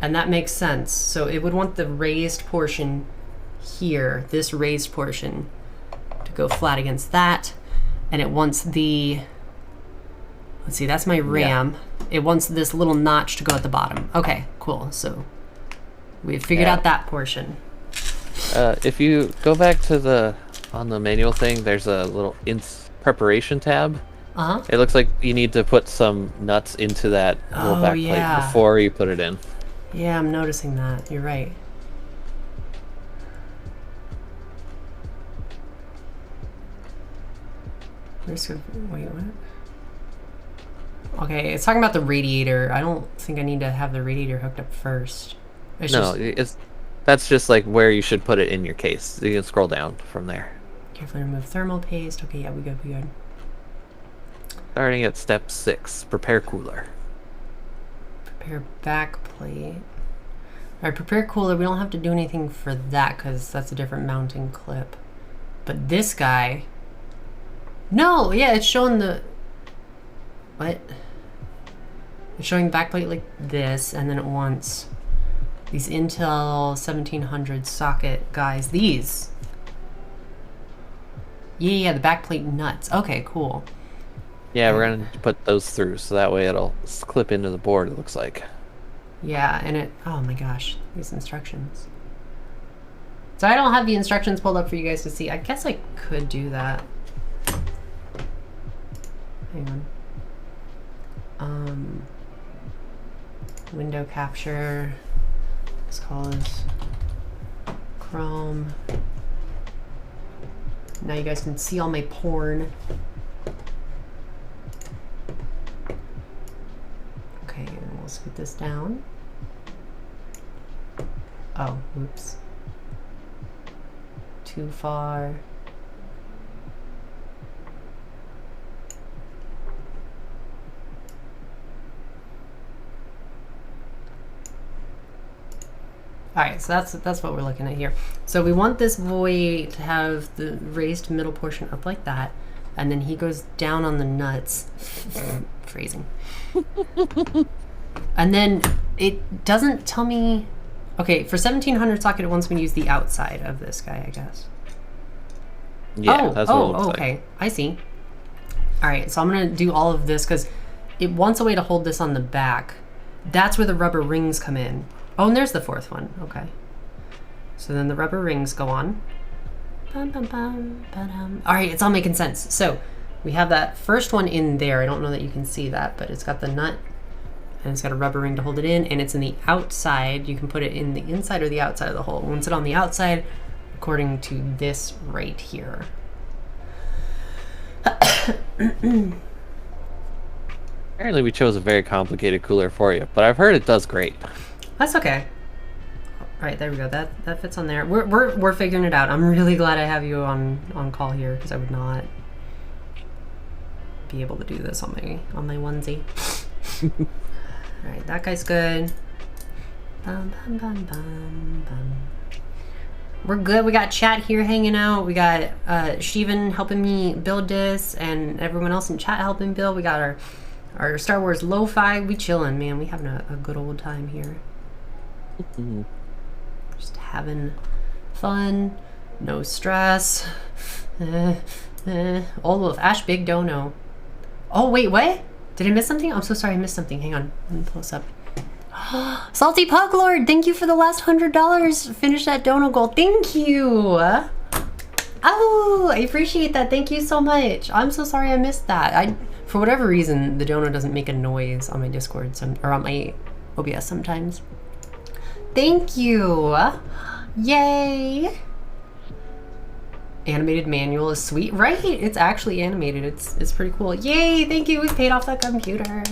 and that makes sense. So it would want the raised portion here, this raised portion, to go flat against that, and it wants the, let's see, that's my RAM. Yeah. It wants this little notch to go at the bottom. Okay, cool. So we've figured out that portion. If you go back to on the manual thing, there's a little preparation tab. Uh-huh. It looks like you need to put some nuts into that little back plate before you put it in. Yeah, I'm noticing that. You're right. Wait, what? Okay, it's talking about the radiator. I don't think I need to have the radiator hooked up first. That's just like where you should put it in your case. You can scroll down from there. Carefully remove thermal paste. Okay, yeah, we good. Starting at step 6, prepare cooler. Prepare back plate. Alright, prepare cooler. We don't have to do anything for that because that's a different mounting clip. But this guy... No, yeah, it's showing the... What? It's showing back plate like this, and then it wants these Intel 1700 socket guys. These. Yeah, the back plate nuts. Okay, cool. Yeah, we're going to put those through, so that way it'll clip into the board, it looks like. Yeah, and it... Oh my gosh, these instructions. So I don't have the instructions pulled up for you guys to see. I guess I could do that. Hang on. Window capture. Let's call this Chrome. Now you guys can see all my porn. Okay, and we'll scoot this down. Oh, oops. Too far. Alright, so that's what we're looking at here. So we want this boy to have the raised middle portion up like that, and then he goes down on the nuts. Phrasing. And then it doesn't tell me... Okay, for 1700 socket, it wants me to use the outside of this guy, I guess. Yeah, that's what it looks okay. like. I see. All right, so I'm gonna do all of this because it wants a way to hold this on the back. That's where the rubber rings come in. Oh, and there's the fourth one. Okay. So then the rubber rings go on. Bum, bum, bum, ba-dum. All right, it's all making sense. So we have that first one in there. I don't know that you can see that, but it's got the nut and it's got a rubber ring to hold it in, and it's in the outside. You can put it in the inside or the outside of the hole. Once it's on the outside, according to this right here. Apparently we chose a very complicated cooler for you, but I've heard it does great. That's okay. All right, there we go. That fits on there. We're figuring it out. I'm really glad I have you on call here because I would not be able to do this on my onesie. All right, that guy's good. Bum, bum, bum, bum, bum. We're good. We got chat here hanging out. We got Steven helping me build this, and everyone else in chat helping build. We got our Star Wars lo-fi. We chilling, man. We having a good old time here. Just having fun. No stress. Old Wolf. Ash Big Dono. Oh, wait, what? Did I miss something? I'm so sorry I missed something. Hang on. Let me pull this up. Salty Pug Lord, thank you for the last $100. Finish that Dono goal. Thank you. Oh, I appreciate that. Thank you so much. I'm so sorry I missed that. For whatever reason, the Dono doesn't make a noise on my Discord or on my OBS sometimes. Thank you. Yay. Animated manual is sweet. Right, it's actually animated. It's pretty cool. Yay, thank you. We paid off the computer.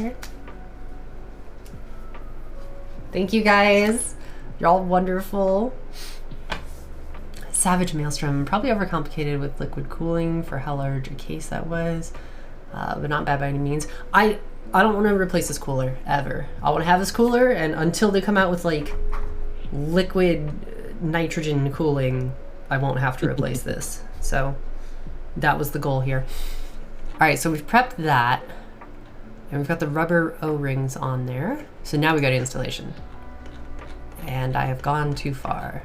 Thank you guys. You're all wonderful. Savage Maelstrom. Probably overcomplicated with liquid cooling for how large a case that was. But not bad by any means. I don't want to replace this cooler, ever. I want to have this cooler, and until they come out with, like, liquid nitrogen cooling, I won't have to replace this. So, that was the goal here. Alright, so we've prepped that. And we've got the rubber O-rings on there. So now we go to installation. And I have gone too far.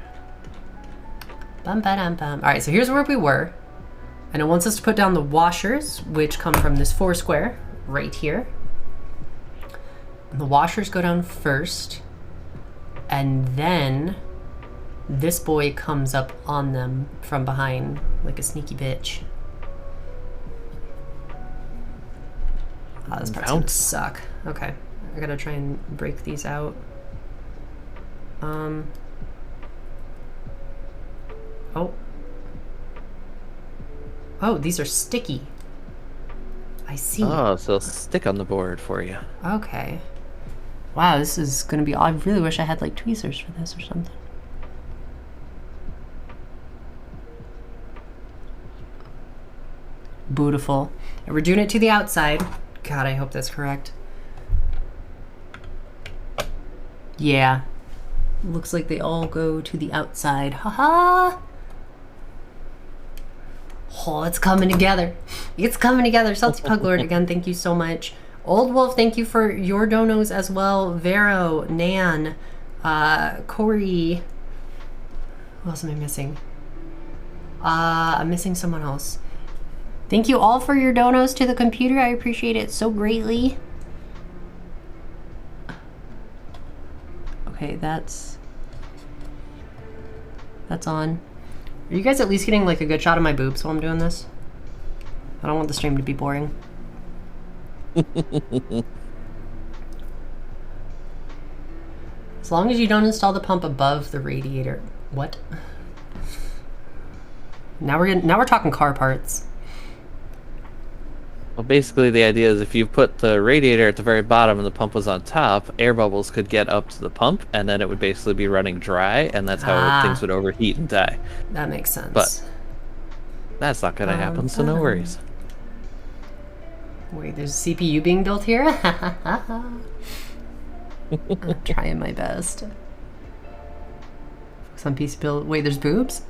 Bum, ba-dum, bum. All right, so here's where we were. And it wants us to put down the washers, which come from this 4 square right here. And the washers go down first. And then this boy comes up on them from behind like a sneaky bitch. Oh, this part's gonna suck. Okay, I gotta try and break these out. Oh, these are sticky. I see. Oh, so they'll stick on the board for you. Okay. Wow, this is gonna be. I really wish I had like tweezers for this or something. Beautiful. And we're doing it to the outside. God, I hope that's correct. Yeah. Looks like they all go to the outside. Haha! Oh, it's coming together. It's coming together. Salty Pug Lord, again, thank you so much. Old Wolf, thank you for your donos as well. Vero, Nan, Corey. Who else am I missing? I'm missing someone else. Thank you all for your donos to the computer. I appreciate it so greatly. Okay, that's on. Are you guys at least getting like a good shot of my boobs while I'm doing this? I don't want the stream to be boring. As long as you don't install the pump above the radiator. What? Now we're talking car parts. Well, basically the idea is if you put the radiator at the very bottom and the pump was on top, air bubbles could get up to the pump, and then it would basically be running dry, and that's how things would overheat and die. That makes sense. But that's not going to happen, so no worries. Wait, there's a CPU being built here? I'm trying my best. Some piece build. Wait, there's boobs?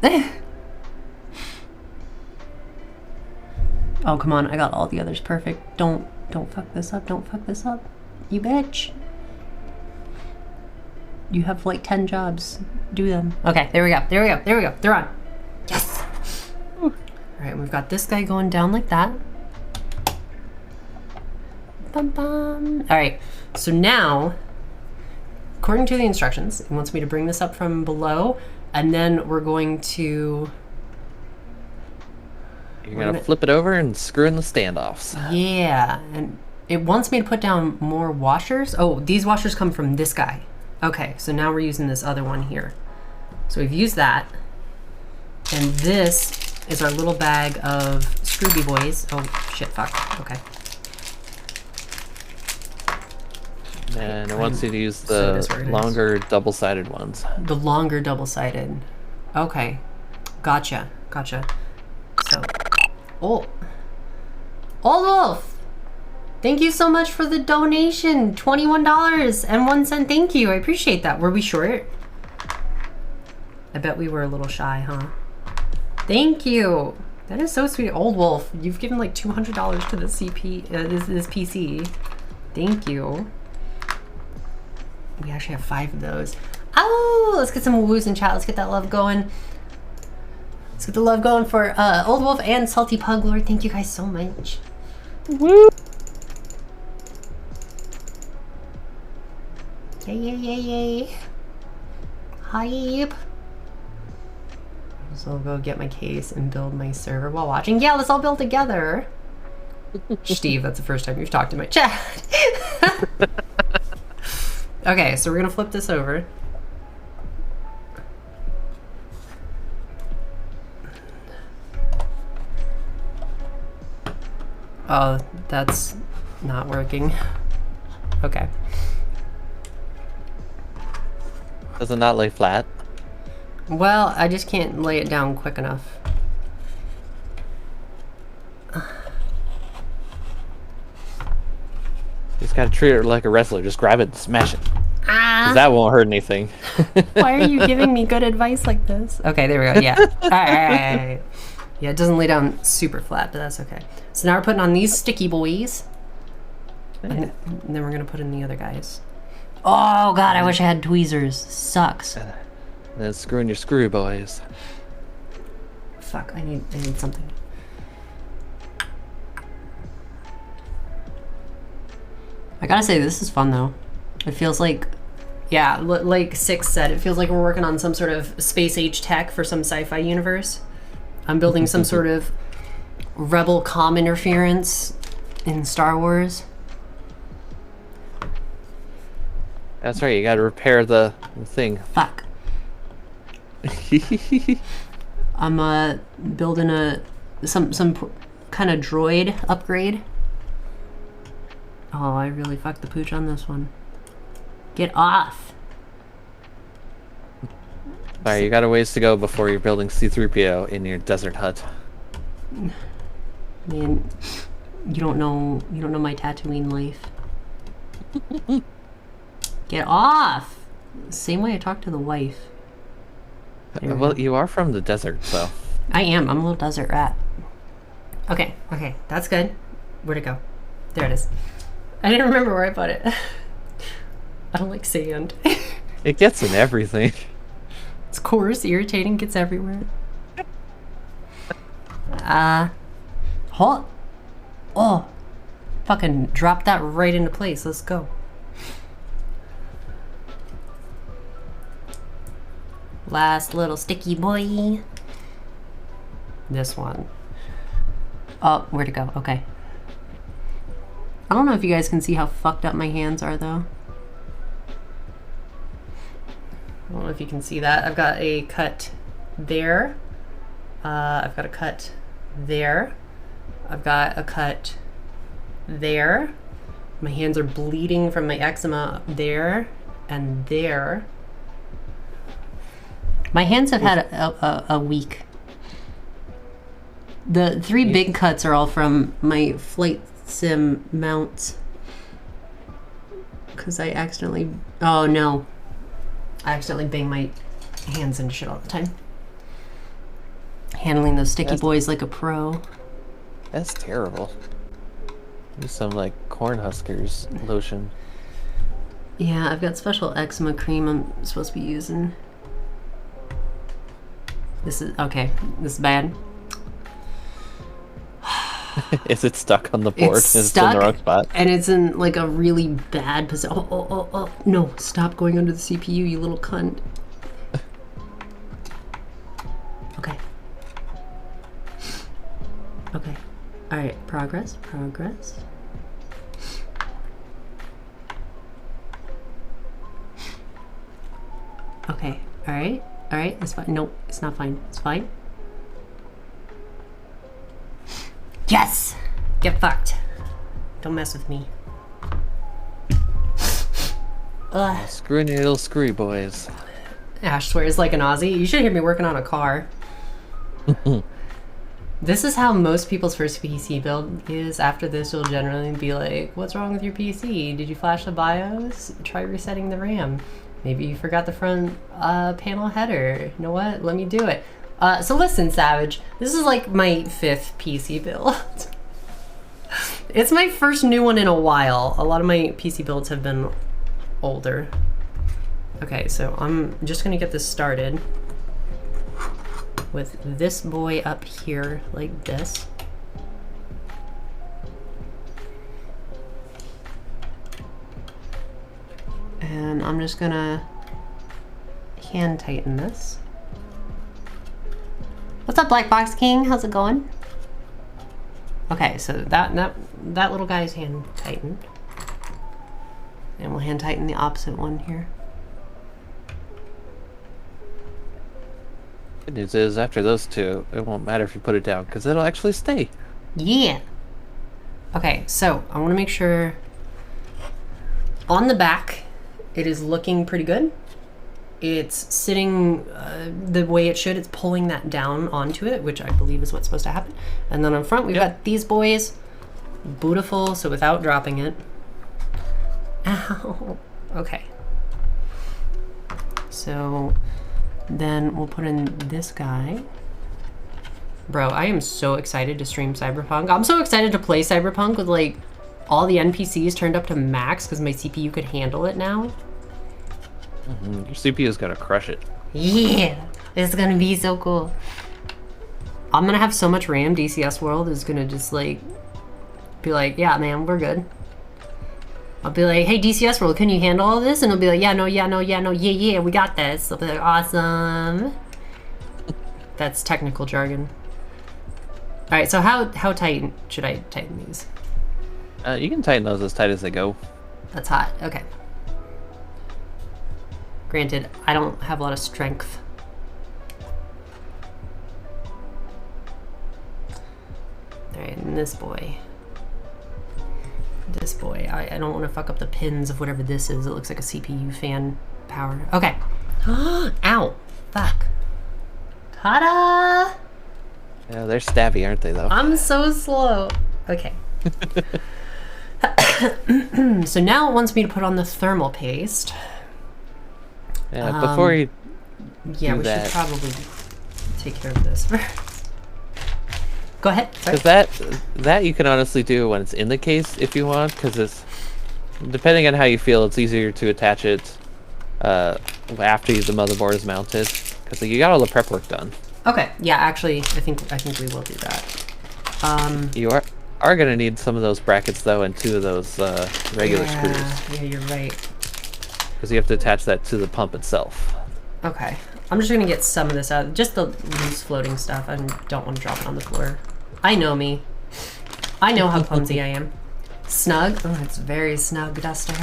Oh, come on. I got all the others perfect. Don't fuck this up. Don't fuck this up. You bitch. You have like 10 jobs. Do them. Okay, there we go. There we go. There we go. They're on. Yes. All right, we've got this guy going down like that. Bum, bum. All right, so now, according to the instructions, it wants me to bring this up from below, and then we're going to... You're gonna flip it over and screw in the standoffs. Yeah, and it wants me to put down more washers. Oh, these washers come from this guy. Okay, so now we're using this other one here. So we've used that. And this is our little bag of Scrooby boys. Oh, shit, fuck. Okay. And it wants you to use the longer double-sided ones. The longer double-sided. Okay. Gotcha. Gotcha. So, oh. Old Wolf! Thank you so much for the donation. $21.01. Thank you. I appreciate that. Were we short? I bet we were a little shy, huh? Thank you. That is so sweet. Old Wolf, you've given like $200 to the this PC. Thank you. We actually have 5 of those. Oh, let's get some woos in chat. Let's get that love going. Let's get the love going for Old Wolf and Salty Pug Lord. Thank you guys so much. Woo! Yay, yay, yay, yay. Hype. So I'll go get my case and build my server while watching. Yeah, let's all build together. Steve, that's the first time you've talked to my chat. Okay, so we're gonna flip this over. Oh, that's not working. Okay. Does it not lay flat? Well, I just can't lay it down quick enough. You just gotta treat it like a wrestler. Just grab it and smash it. Ah! That won't hurt anything. Why are you giving me good advice like this? Okay, there we go. Yeah. All right. Yeah, it doesn't lay down super flat, but that's okay. So now we're putting on these sticky boys. And then we're going to put in the other guys. Oh, God, I wish I had tweezers. Sucks. And then screwing your screw boys. Fuck, I need something. I gotta say, this is fun, though. It feels like, yeah, like Six said, it feels like we're working on some sort of space-age tech for some sci-fi universe. I'm building some sort of rebel comm interference in Star Wars. That's right, you gotta repair the thing. Fuck. I'm building some kind of droid upgrade. Oh, I really fucked the pooch on this one. Get off. Alright, you got a ways to go before you're building C-3PO in your desert hut. Man, you don't know my Tatooine life. Get off! Same way I talk to the wife. Well, you are from the desert, so. I am. I'm a little desert rat. Okay, that's good. Where'd it go? There it is. I didn't remember where I put it. I don't like sand. It gets in everything. It's coarse, irritating, gets everywhere. Hold. Oh, fucking drop that right into place. Let's go. Last little sticky boy. This one. Oh, where'd it go? Okay. I don't know if you guys can see how fucked up my hands are, though. I don't know if you can see that. I've got a cut there. I've got a cut there. I've got a cut there. My hands are bleeding from my eczema there and there. My hands have had a week. The 3 big cuts are all from my flight sim mounts. Because I accidentally... Oh, no. I accidentally bang my hands into shit all the time. Handling those sticky boys like a pro. That's terrible. Use some, like, Cornhuskers lotion. Yeah, I've got special eczema cream I'm supposed to be using. This is okay. This is bad. Is it stuck on the board? It's Is it stuck in the wrong spot? and it's in like a really bad position. Oh! No! Stop going under the CPU, you little cunt. Okay. Okay. All right. Progress. Okay. All right. It's fine. Nope. It's not fine. It's fine. Yes! Get fucked. Don't mess with me. Ugh. Screwy little screwy boys. Ash swears like an Aussie. You should hear me working on a car. This is how most people's first PC build is. After this, you'll generally be like, what's wrong with your PC? Did you flash the BIOS? Try resetting the RAM. Maybe you forgot the front panel header. You know what? Let me do it. So listen, Savage. This is like my 5th PC build. It's my first new one in a while. A lot of my PC builds have been older. Okay, so I'm just gonna get this started with this boy up here like this. And I'm just gonna hand tighten this. What's up, Black Box King? How's it going? Okay, so that little guy's hand tightened. And we'll hand tighten the opposite one here. Good news is, after those two, it won't matter if you put it down, because it'll actually stay. Yeah. Okay, so I want to make sure on the back it is looking pretty good. It's sitting the way it should. It's pulling that down onto it, which I believe is what's supposed to happen. And then on front, we've got these boys. Beautiful, so without dropping it. Ow. Okay. So then we'll put in this guy. Bro, I am so excited to stream Cyberpunk. I'm so excited to play Cyberpunk with like all the NPCs turned up to max because my CPU could handle it now. Your CPU's gonna crush it. Yeah, it's gonna be so cool. I'm gonna have so much RAM, DCS World is gonna just like be like, yeah, man, we're good. I'll be like, hey, DCS World, can you handle all this? And it'll be like, yeah, we got this. I'll be like, awesome. That's technical jargon. All right, so how tight should I tighten these? You can tighten those as tight as they go. That's hot. Okay. Granted, I don't have a lot of strength. All right, and this boy. I don't want to fuck up the pins of whatever this is. It looks like a CPU fan power. Okay. Ow. Fuck. Ta-da! Yeah, they're stabby, aren't they, though? I'm so slow. Okay. So now it wants me to put on the thermal paste. Yeah, before you we should probably take care of this first. Go ahead. Because that you can honestly do when it's in the case if you want, because it's depending on how you feel, it's easier to attach it after the motherboard is mounted, because you got all the prep work done. Okay. Yeah, actually, I think we will do that. You are gonna need some of those brackets though, and 2 of those regular screws. Yeah, you're right. Because you have to attach that to the pump itself. Okay. I'm just gonna get some of this out. Just the loose floating stuff. I don't want to drop it on the floor. I know me. I know how clumsy I am. Snug. Oh, it's very snug, Duster.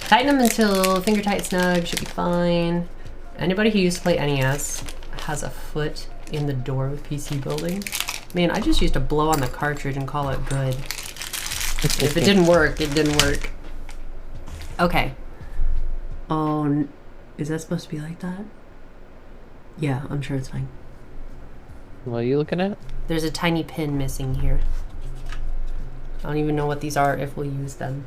Tighten them until finger tight snug. Should be fine. Anybody who used to play NES has a foot in the door with PC building. Man, I just used to blow on the cartridge and call it good. If it didn't work, it didn't work. Okay. Oh, is that supposed to be like that? Yeah, I'm sure it's fine. What are you looking at? There's a tiny pin missing here. I don't even know what these are if we'll use them.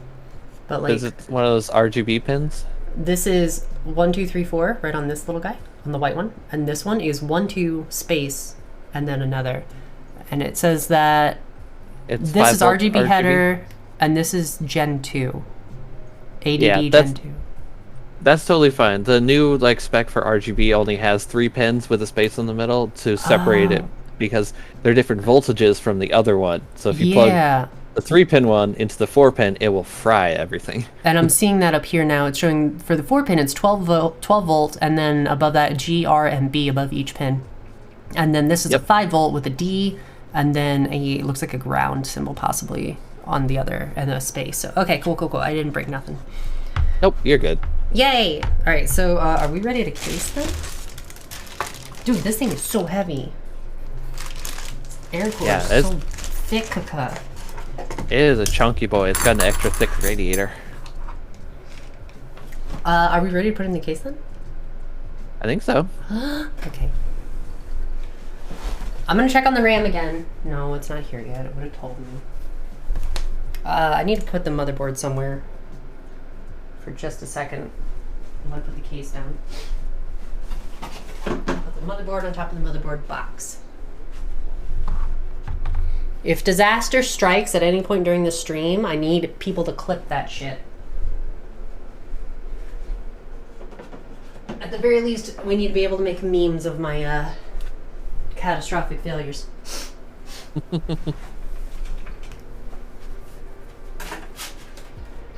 But like, is it one of those RGB pins? This is 1, 2, 3, 4 right on this little guy, on the white one. And this one is 1, 2 space and then another. And it says that this is RGB header and this is Gen 2. ADD Yeah, Gen 2. that's totally fine. The new like spec for RGB only has 3 pins with a space in the middle to separate it Oh, because they're different voltages from the other one. So if you plug yeah. the 3-pin one into the 4-pin, it will fry everything. And I'm seeing that up here now. It's showing for the 4-pin, it's 12 volt, and then above that, G, R, and B above each pin. And then this is a Yep. 5 volt with a D, and then it looks like a ground symbol possibly on the other, and a space. So, okay, cool. I didn't break nothing. Nope, you're good. Yay! All right, so are we ready to case them? Dude, this thing is so heavy. Air core Yeah, is so thick, caca. It is a chunky boy. It's got an extra thick radiator. Are we ready to put it in the case then? I think so. Okay. I'm gonna check on the RAM again. No, it's not here yet. It would have told me. I need to put the motherboard somewhere for just a second. I'm gonna put the case down. Put the motherboard on top of the motherboard box. If disaster strikes at any point during the stream, I need people to clip that shit. At the very least, we need to be able to make memes of my catastrophic failures.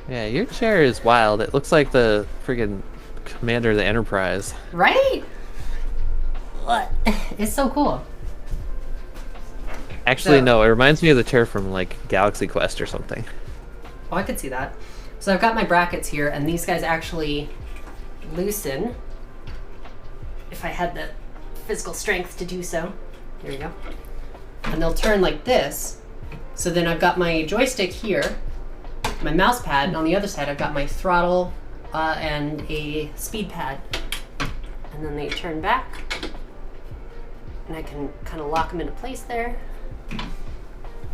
Yeah, your chair is wild. It looks like the friggin' commander of the Enterprise. Right? What? It's so cool. Actually, So- no, it reminds me of the chair from like Galaxy Quest or something. Oh, I could see that. So I've got my brackets here, and these guys actually loosen if I had the physical strength to do so. Here we go. And they'll turn like this. So then I've got my joystick here, my mouse pad, and on the other side I've got my throttle and a speed pad. And then they turn back, and I can kind of lock them into place there.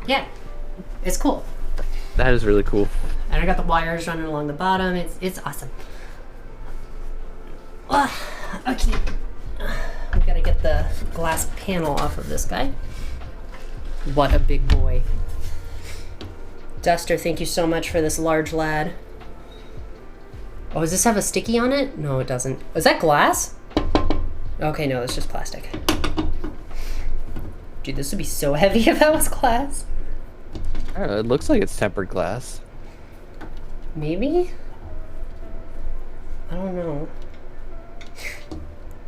Yeah, it's cool. That is really cool. And I got the wires running along the bottom. It's awesome. Okay. We gotta get the glass panel off of this guy. What a big boy. Duster, thank you so much for this large lad. Oh, does this have a sticky on it? No, it doesn't. Is that glass? Okay, no, it's just plastic. Dude, this would be so heavy if that was glass. I don't know, it looks like it's tempered glass. Maybe? I don't know.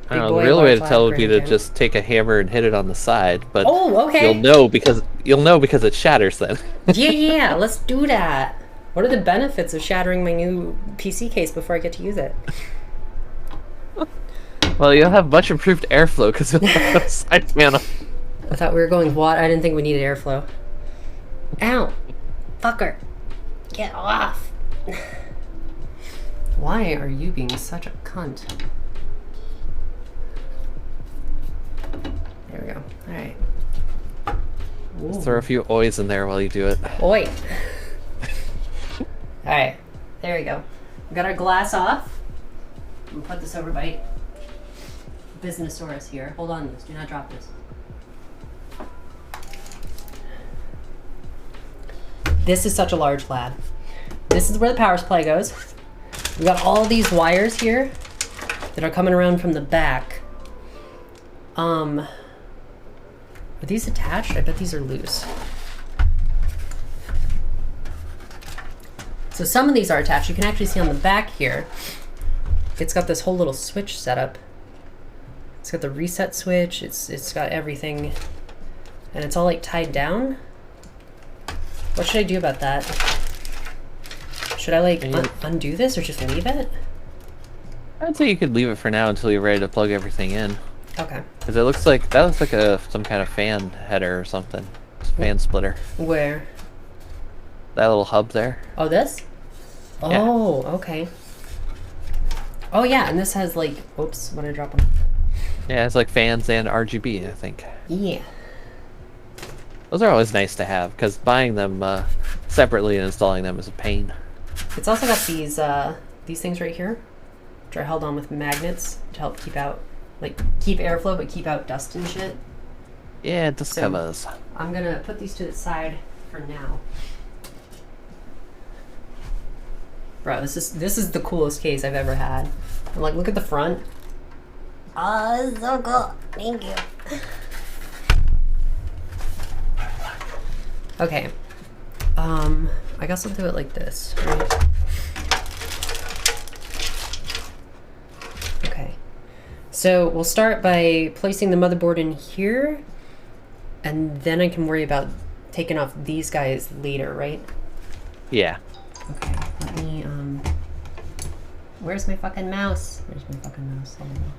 I don't know, boy, the real way to large tell lad would be to grin. just take a hammer and hit it on the side, but Oh, okay. you'll know because it shatters then. Yeah, let's do that. What are the benefits of shattering my new PC case before I get to use it? Well, you'll have much improved airflow because you'll have a side panel. I thought we were going water. I didn't think we needed airflow. Ow. Fucker. Get off. Why are you being such a cunt? There we go. Alright. Just throw a few oys in there while you do it. Oi. Alright. There we go. We got our glass off. We'll put this over by Businessaurus here. Hold on to this. Do not drop this. This is such a large lad. This is where the power supply goes. We got all these wires here that are coming around from the back. Are these attached? I bet these are loose. So some of these are attached. You can actually see on the back here, it's got this whole little switch setup. It's got the reset switch. It's got everything, and it's all like tied down. What should I do about that? Should I like undo this or just leave it? I'd say you could leave it for now until you're ready to plug everything in. Okay. Because it looks like that looks like some kind of fan header or something. Fan splitter. Where? That little hub there. Oh, this? Yeah. Oh, okay. Oh yeah, and this has like, oops, what did I drop on? Yeah, it's like fans and RGB, I think. Yeah. Those are always nice to have because buying them separately and installing them is a pain. It's also got these things right here, which are held on with magnets to help keep out, like keep airflow but keep out dust and shit. Yeah, it just So- covers. I'm gonna put these to the side for now. Bro, this is the coolest case I've ever had. I'm like, look at the front. Oh, this is so cool. Thank you. Okay. I guess I'll do it like this, right? Okay. So we'll start by placing the motherboard in here, and then I can worry about taking off these guys later, right? Yeah. Okay, let me, where's my fucking mouse? Where's my fucking mouse? Hold on.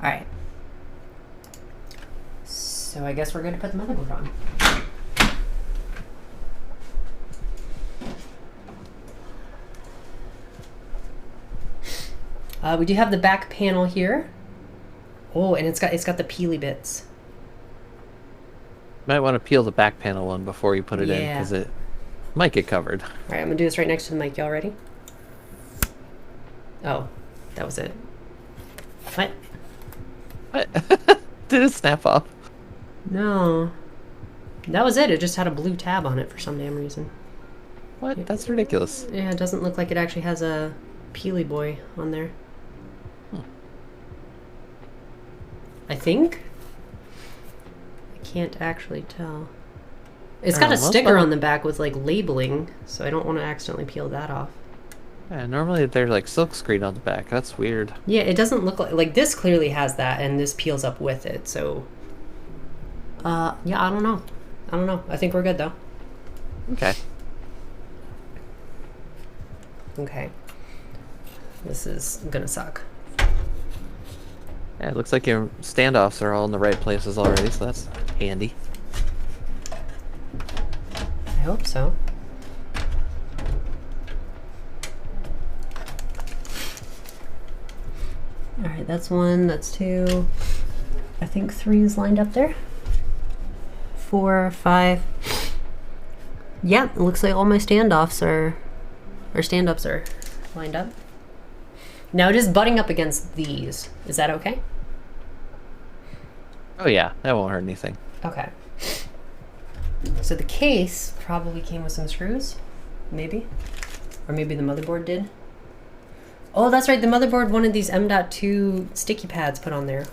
Alright. So I guess we're going to put the motherboard on. We do have the back panel here. Oh, and it's got the peely bits. Might want to peel the back panel one before you put it in, because it might get covered. All right, I'm gonna do this right next to the mic. Y'all ready? Oh, that was it. What? What? Did it snap off? No. That was it. It just had a blue tab on it for some damn reason. What? That's ridiculous. Yeah, it doesn't look like it actually has a peely boy on there. I think. I can't actually tell. It's got a sticker on the back with like labeling, so I don't want to accidentally peel that off. Yeah, normally they're like silk screen on the back. That's weird. Yeah, it doesn't look like this clearly has that, and this peels up with it. So, yeah, I don't know. I think we're good though. Okay. Okay. This is gonna suck. Yeah, it looks like your standoffs are all in the right places already, so that's handy. I hope so. Alright, that's 1, that's 2. I think 3 is lined up there. 4, 5. Yeah, it looks like all my standoffs or stand-ups are lined up. Now it is butting up against these. Is that okay? Oh yeah, that won't hurt anything. Okay. So the case probably came with some screws, maybe? Or maybe the motherboard did. Oh, that's right, the motherboard wanted these M.2 sticky pads put on there.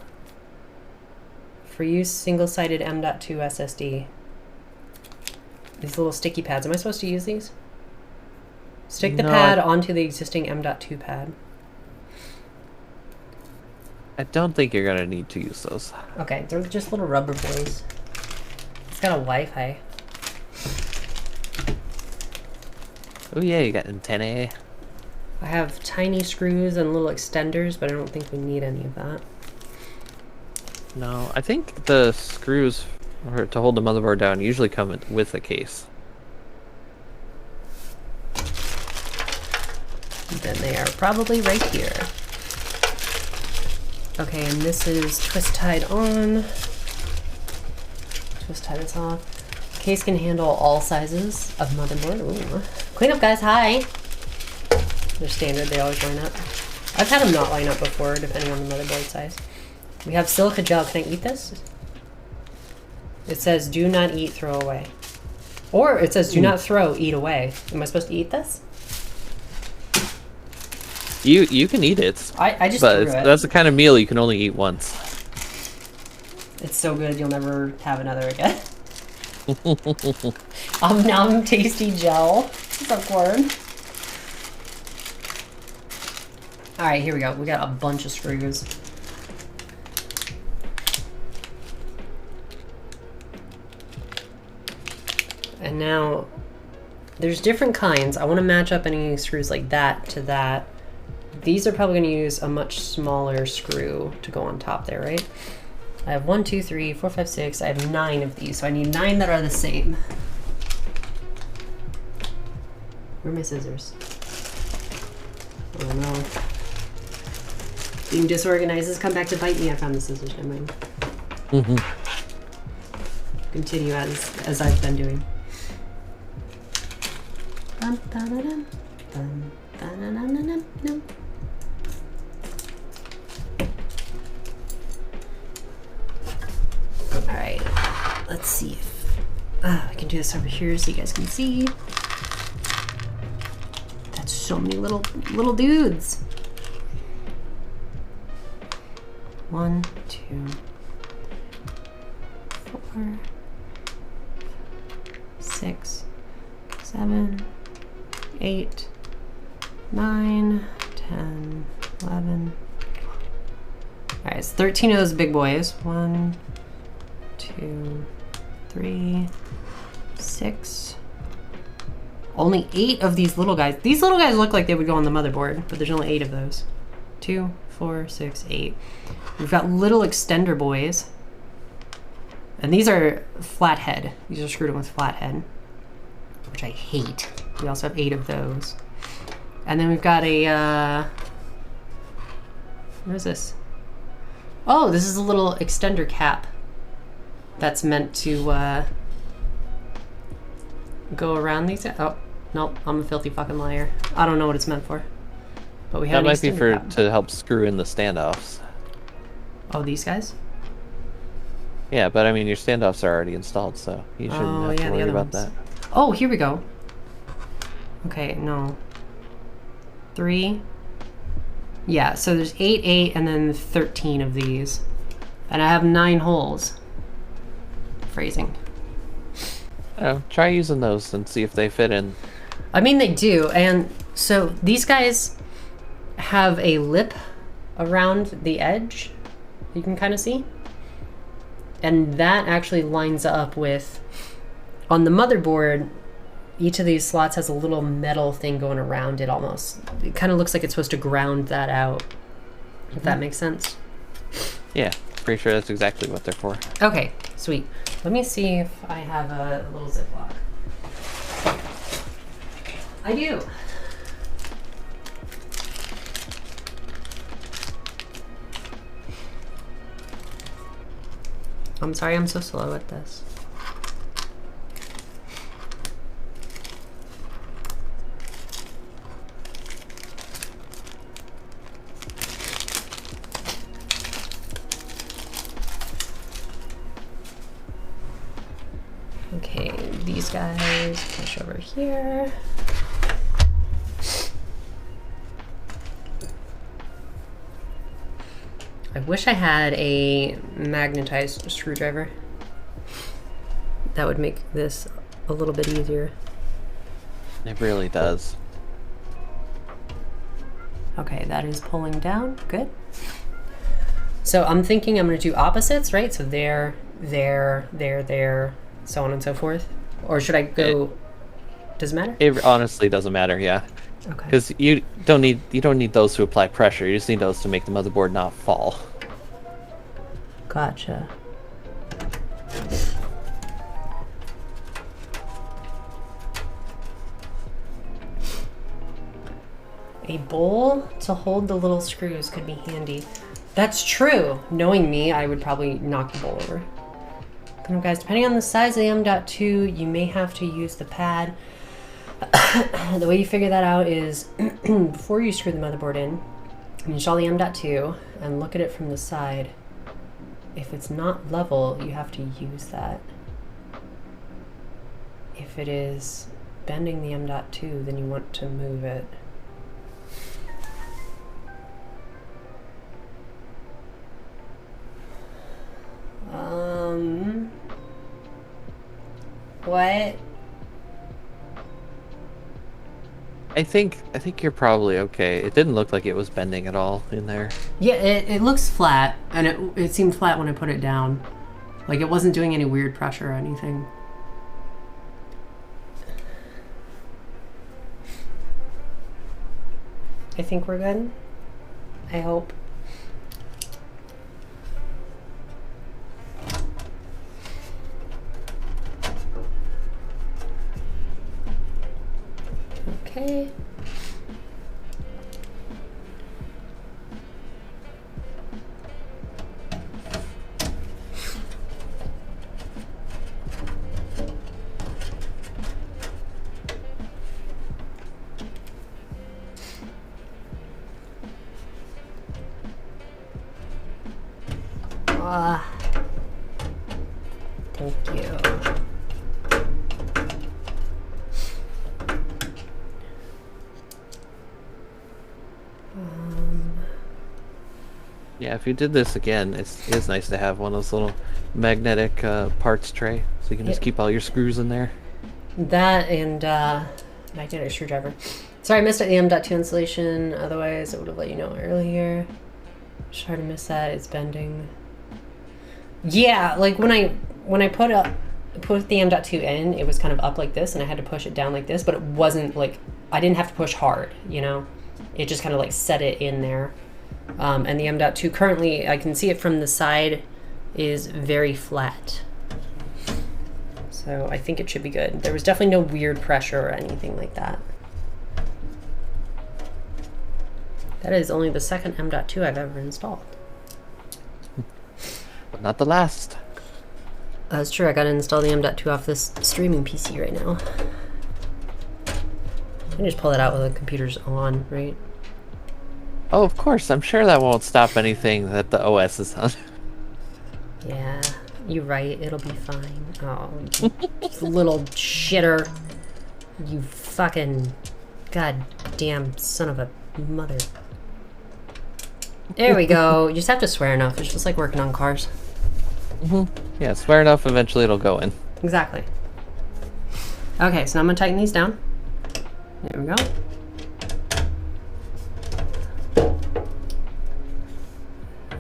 For use, single-sided M.2 SSD. These little sticky pads. Am I supposed to use these? Stick the pad onto the existing M.2 pad. I don't think you're gonna need to use those. Okay, they're just little rubber boys. It's got a Wi-Fi. Oh yeah, you got antennae. I have tiny screws and little extenders, but I don't think we need any of that. No, I think the screws to hold the motherboard down usually come with the case. Then they are probably right here. Okay, and this is twist tied on. Twist tie this off. The case can handle all sizes of motherboard. Ooh. Clean up, guys. Hi. They're standard. They always line up. I've had them not line up before, depending on the motherboard size. We have silica gel. Can I eat this? It says, do not eat, throw away. Or it says, do not throw, eat away. Am I supposed to eat this? You can eat it. I just but threw it. That's the kind of meal you can only eat once. It's so good you'll never have another again. Nom tasty gel. Popcorn. Alright, here we go. We got a bunch of screws. And now, there's different kinds. I want to match up any screws like that to that. These are probably going to use a much smaller screw to go on top there, right? I have 1, 2, 3, 4, 5, 6. I have 9 of these, so I need 9 that are the same. Where are my scissors? Oh no. Being disorganized has come back to bite me. I found the scissors. Never mind. Continue as I've been doing. Dun, dun, dun, dun, dun, dun, dun, dun, dun, dun. Alright, let's see if I can do do this over here so you guys can see. That's so many little dudes. 1, 2, 4, 6, 7, 8, 9, 10, 11. Alright, it's 13 of those big boys. 1, 2, 3, 6. Only 8 of these little guys. These little guys look like they would go on the motherboard, but there's only 8 of those. 2, 4, 6, 8. We've got little extender boys. And these are flathead. These are screwed in with flathead, which I hate. We also have 8 of those. And then we've got a, what is this? Oh, this is a little extender cap that's meant to go around these. Oh, nope, I'm a filthy fucking liar. I don't know what it's meant for. But we have that might be for to help screw in the standoffs. Oh, these guys? Yeah, but I mean, your standoffs are already installed, so you shouldn't have to worry about that. Oh, here we go. Okay, no. 3. Yeah, so there's 8, 8, and then 13 of these. And I have 9 holes. Phrasing. Oh, try using those and see if they fit in. I mean, they do. And so these guys have a lip around the edge. You can kind of see. And that actually lines up with, on the motherboard, each of these slots has a little metal thing going around it almost. It kind of looks like it's supposed to ground that out, if that makes sense. Yeah, pretty sure that's exactly what they're for. Okay, sweet. Let me see if I have a little Ziploc. I do. I'm sorry I'm so slow at this. Okay, these guys push over here. I wish I had a magnetized screwdriver. That would make this a little bit easier. It really does. Okay, that is pulling down. Good. So I'm thinking I'm going to do opposites, right? So there, so on and so forth. Or should I go? Does it matter? It honestly doesn't matter, yeah. Okay. Because you don't need those to apply pressure. You just need those to make the motherboard not fall. Gotcha. A bowl to hold the little screws could be handy. That's true. Knowing me, I would probably knock the bowl over. Come on, guys, depending on the size of the M.2, you may have to use the pad. The way you figure that out is before you screw the motherboard in, you install the M.2 and look at it from the side. If it's not level, you have to use that. If it is bending the M.2, then you want to move it. What? I think you're probably okay. It didn't look like it was bending at all in there. Yeah, it looks flat, and it seemed flat when I put it down. Like it wasn't doing any weird pressure or anything. I think we're good. I hope. Okay. Thank you. Yeah, if you did this again, it is nice to have one of those little magnetic parts tray, so you can just keep all your screws in there. That and magnetic screwdriver. Sorry, I missed it, the M.2 installation. Otherwise, I would have let you know earlier. Sorry to miss that. It's bending. Yeah, like when I put the M.2 in, it was kind of up like this, and I had to push it down like this, but it wasn't like, I didn't have to push hard, you know? It just kind of like set it in there. And the M.2 currently, I can see it from the side, is very flat. So I think it should be good. There was definitely no weird pressure or anything like that. That is only the second M.2 I've ever installed. But not the last. That's true. I gotta install the M.2 off this streaming PC right now. I can just pull it out while the computer's on, right? Oh, of course. I'm sure that won't stop anything that the OS is on. Yeah, you're right. It'll be fine. Oh, you little shitter. You fucking goddamn son of a mother. There we go. You just have to swear enough. It's just like working on cars. Yeah, swear enough, eventually it'll go in. Exactly. Okay, so now I'm gonna tighten these down. There we go.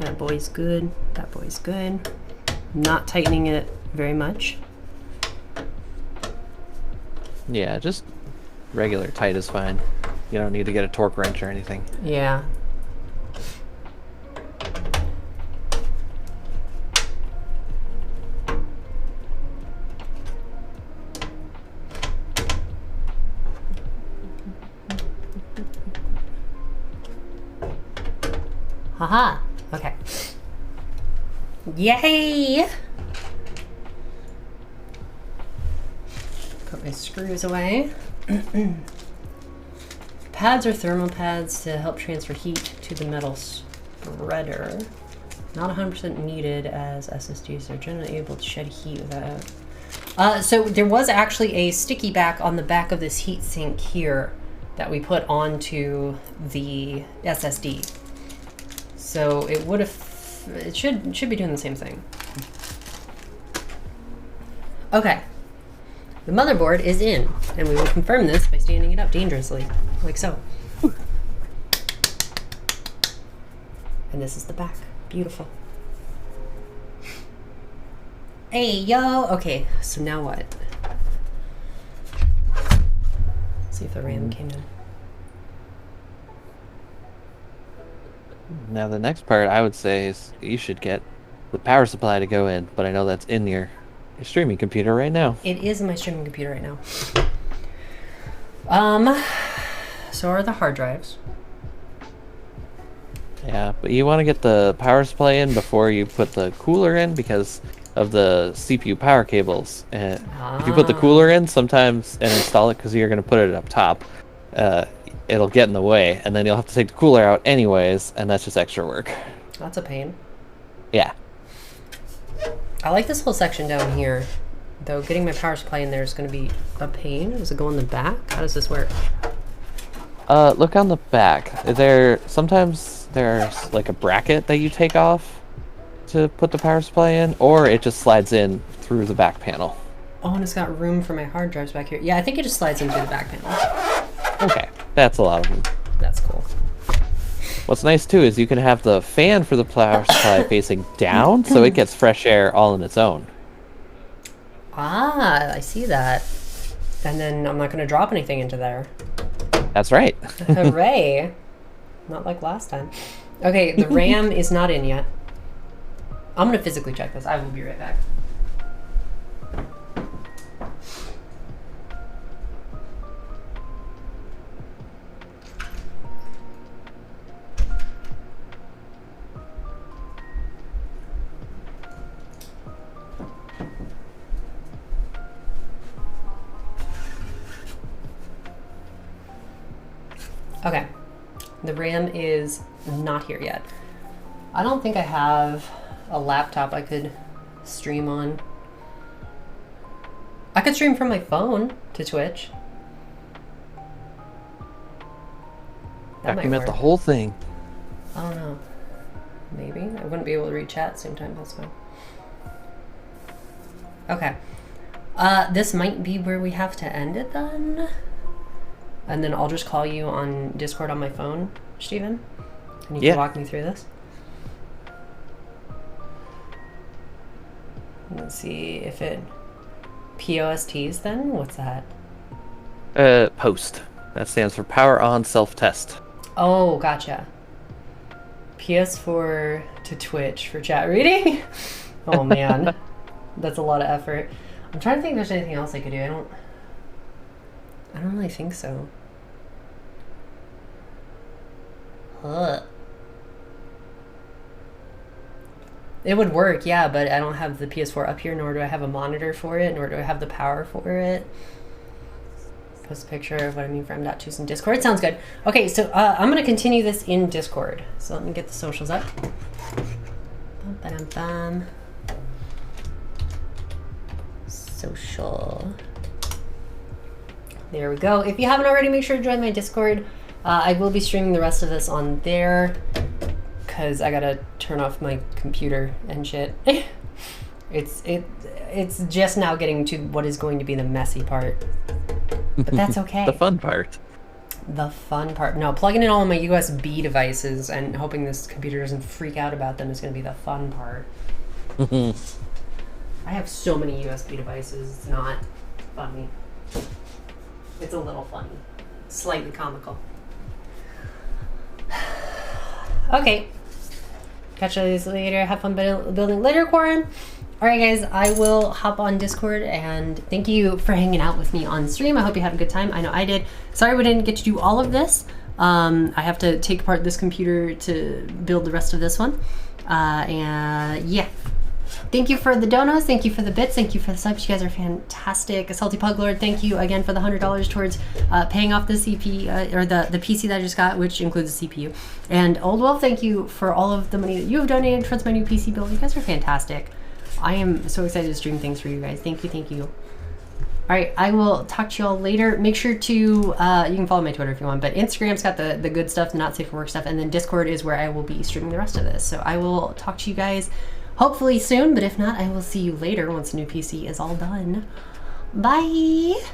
That boy's good. That boy's good. Not tightening it very much. Yeah, just regular tight is fine. You don't need to get a torque wrench or anything. Yeah. Haha. Okay. Yay! Put my screws away. Pads are thermal pads to help transfer heat to the metal spreader. Not 100% needed, as SSDs are generally able to shed heat without... So there was actually a sticky back on the back of this heat sink here that we put onto the SSD. So it would have, it should be doing the same thing. Okay. The motherboard is in, and we will confirm this by standing it up dangerously, like so. And this is the back. Beautiful. Hey, yo! Okay, so now what? See if the RAM came in. Now the next part I would say is you should get the power supply to go in, but I know that's in your streaming computer right now. It is in my streaming computer right now. So are the hard drives. Yeah, but you want to get the power supply in before you put the cooler in because of the CPU power cables. And if you put the cooler in sometimes and install it because you're going to put it up top, it'll get in the way, and then you'll have to take the cooler out anyways, and that's just extra work. That's a pain. Yeah. I like this whole section down here, though getting my power supply in there is going to be a pain. Does it go in the back? How does this work? Look on the back. Sometimes there's like a bracket that you take off to put the power supply in, or it just slides in through the back panel. Oh, and it's got room for my hard drives back here. Yeah, I think it just slides in through the back panel. Okay, that's a lot of them. That's cool. What's nice too is you can have the fan for the power supply facing down, so it gets fresh air all on its own. Ah, I see that. And then I'm not going to drop anything into there. That's right. Hooray. Not like last time. Okay, the RAM is not in yet. I'm going to physically check this. I will be right back. Okay, the RAM is not here yet. I don't think I have a laptop I could stream on. I could stream from my phone to Twitch. That might Document work. the whole thing. I don't know. maybe. I wouldn't be able to read chat at the same time. That's fine. Okay. This might be where we have to end it then. And then I'll just call you on Discord on my phone, Steven. And you can walk me through this. Let's see if it... POSTs then? What's that? Post. That stands for Power On Self-Test. Oh, gotcha. PS4 to Twitch for chat reading? Oh, man. That's a lot of effort. I'm trying to think if there's anything else I could do. I don't really think so. It would work, yeah, but I don't have the PS4 up here, nor do I have a monitor for it, nor do I have the power for it. Post a picture of what I mean for M.2s in Discord. Sounds good. Okay, so I'm going to continue this in Discord. So let me get the socials up. Bum-ba-dum-bum. Social. There we go. If you haven't already, make sure to join my Discord. I will be streaming the rest of this on there because I gotta turn off my computer and shit. It's just now getting to what is going to be the messy part, but that's okay. The fun part. The fun part. No, plugging in all of my USB devices and hoping this computer doesn't freak out about them is going to be the fun part. I have so many USB devices, it's not funny. It's a little funny. Slightly comical. Okay. Catch you guys later. Have fun building later, Quarren. Alright guys, I will hop on Discord and thank you for hanging out with me on stream. I hope you had a good time. I know I did. Sorry we didn't get to do all of this. I have to take apart this computer to build the rest of this one. And yeah. Thank you for the donos, thank you for the bits, thank you for the subs. You guys are fantastic. Salty Pug Lord, thank you again for the $100 towards paying off the CP or the PC that I just got, which includes the CPU. And Old Wolf, thank you for all of the money that you have donated towards my new PC build. You guys are fantastic. I am so excited to stream things for you guys. Thank you, thank you. All right, I will talk to y'all later. Make sure to, you can follow my Twitter if you want, but Instagram's got the good stuff, the not safe for work stuff, and then Discord is where I will be streaming the rest of this. So I will talk to you guys hopefully soon, but if not, I will see you later once the new PC is all done. Bye!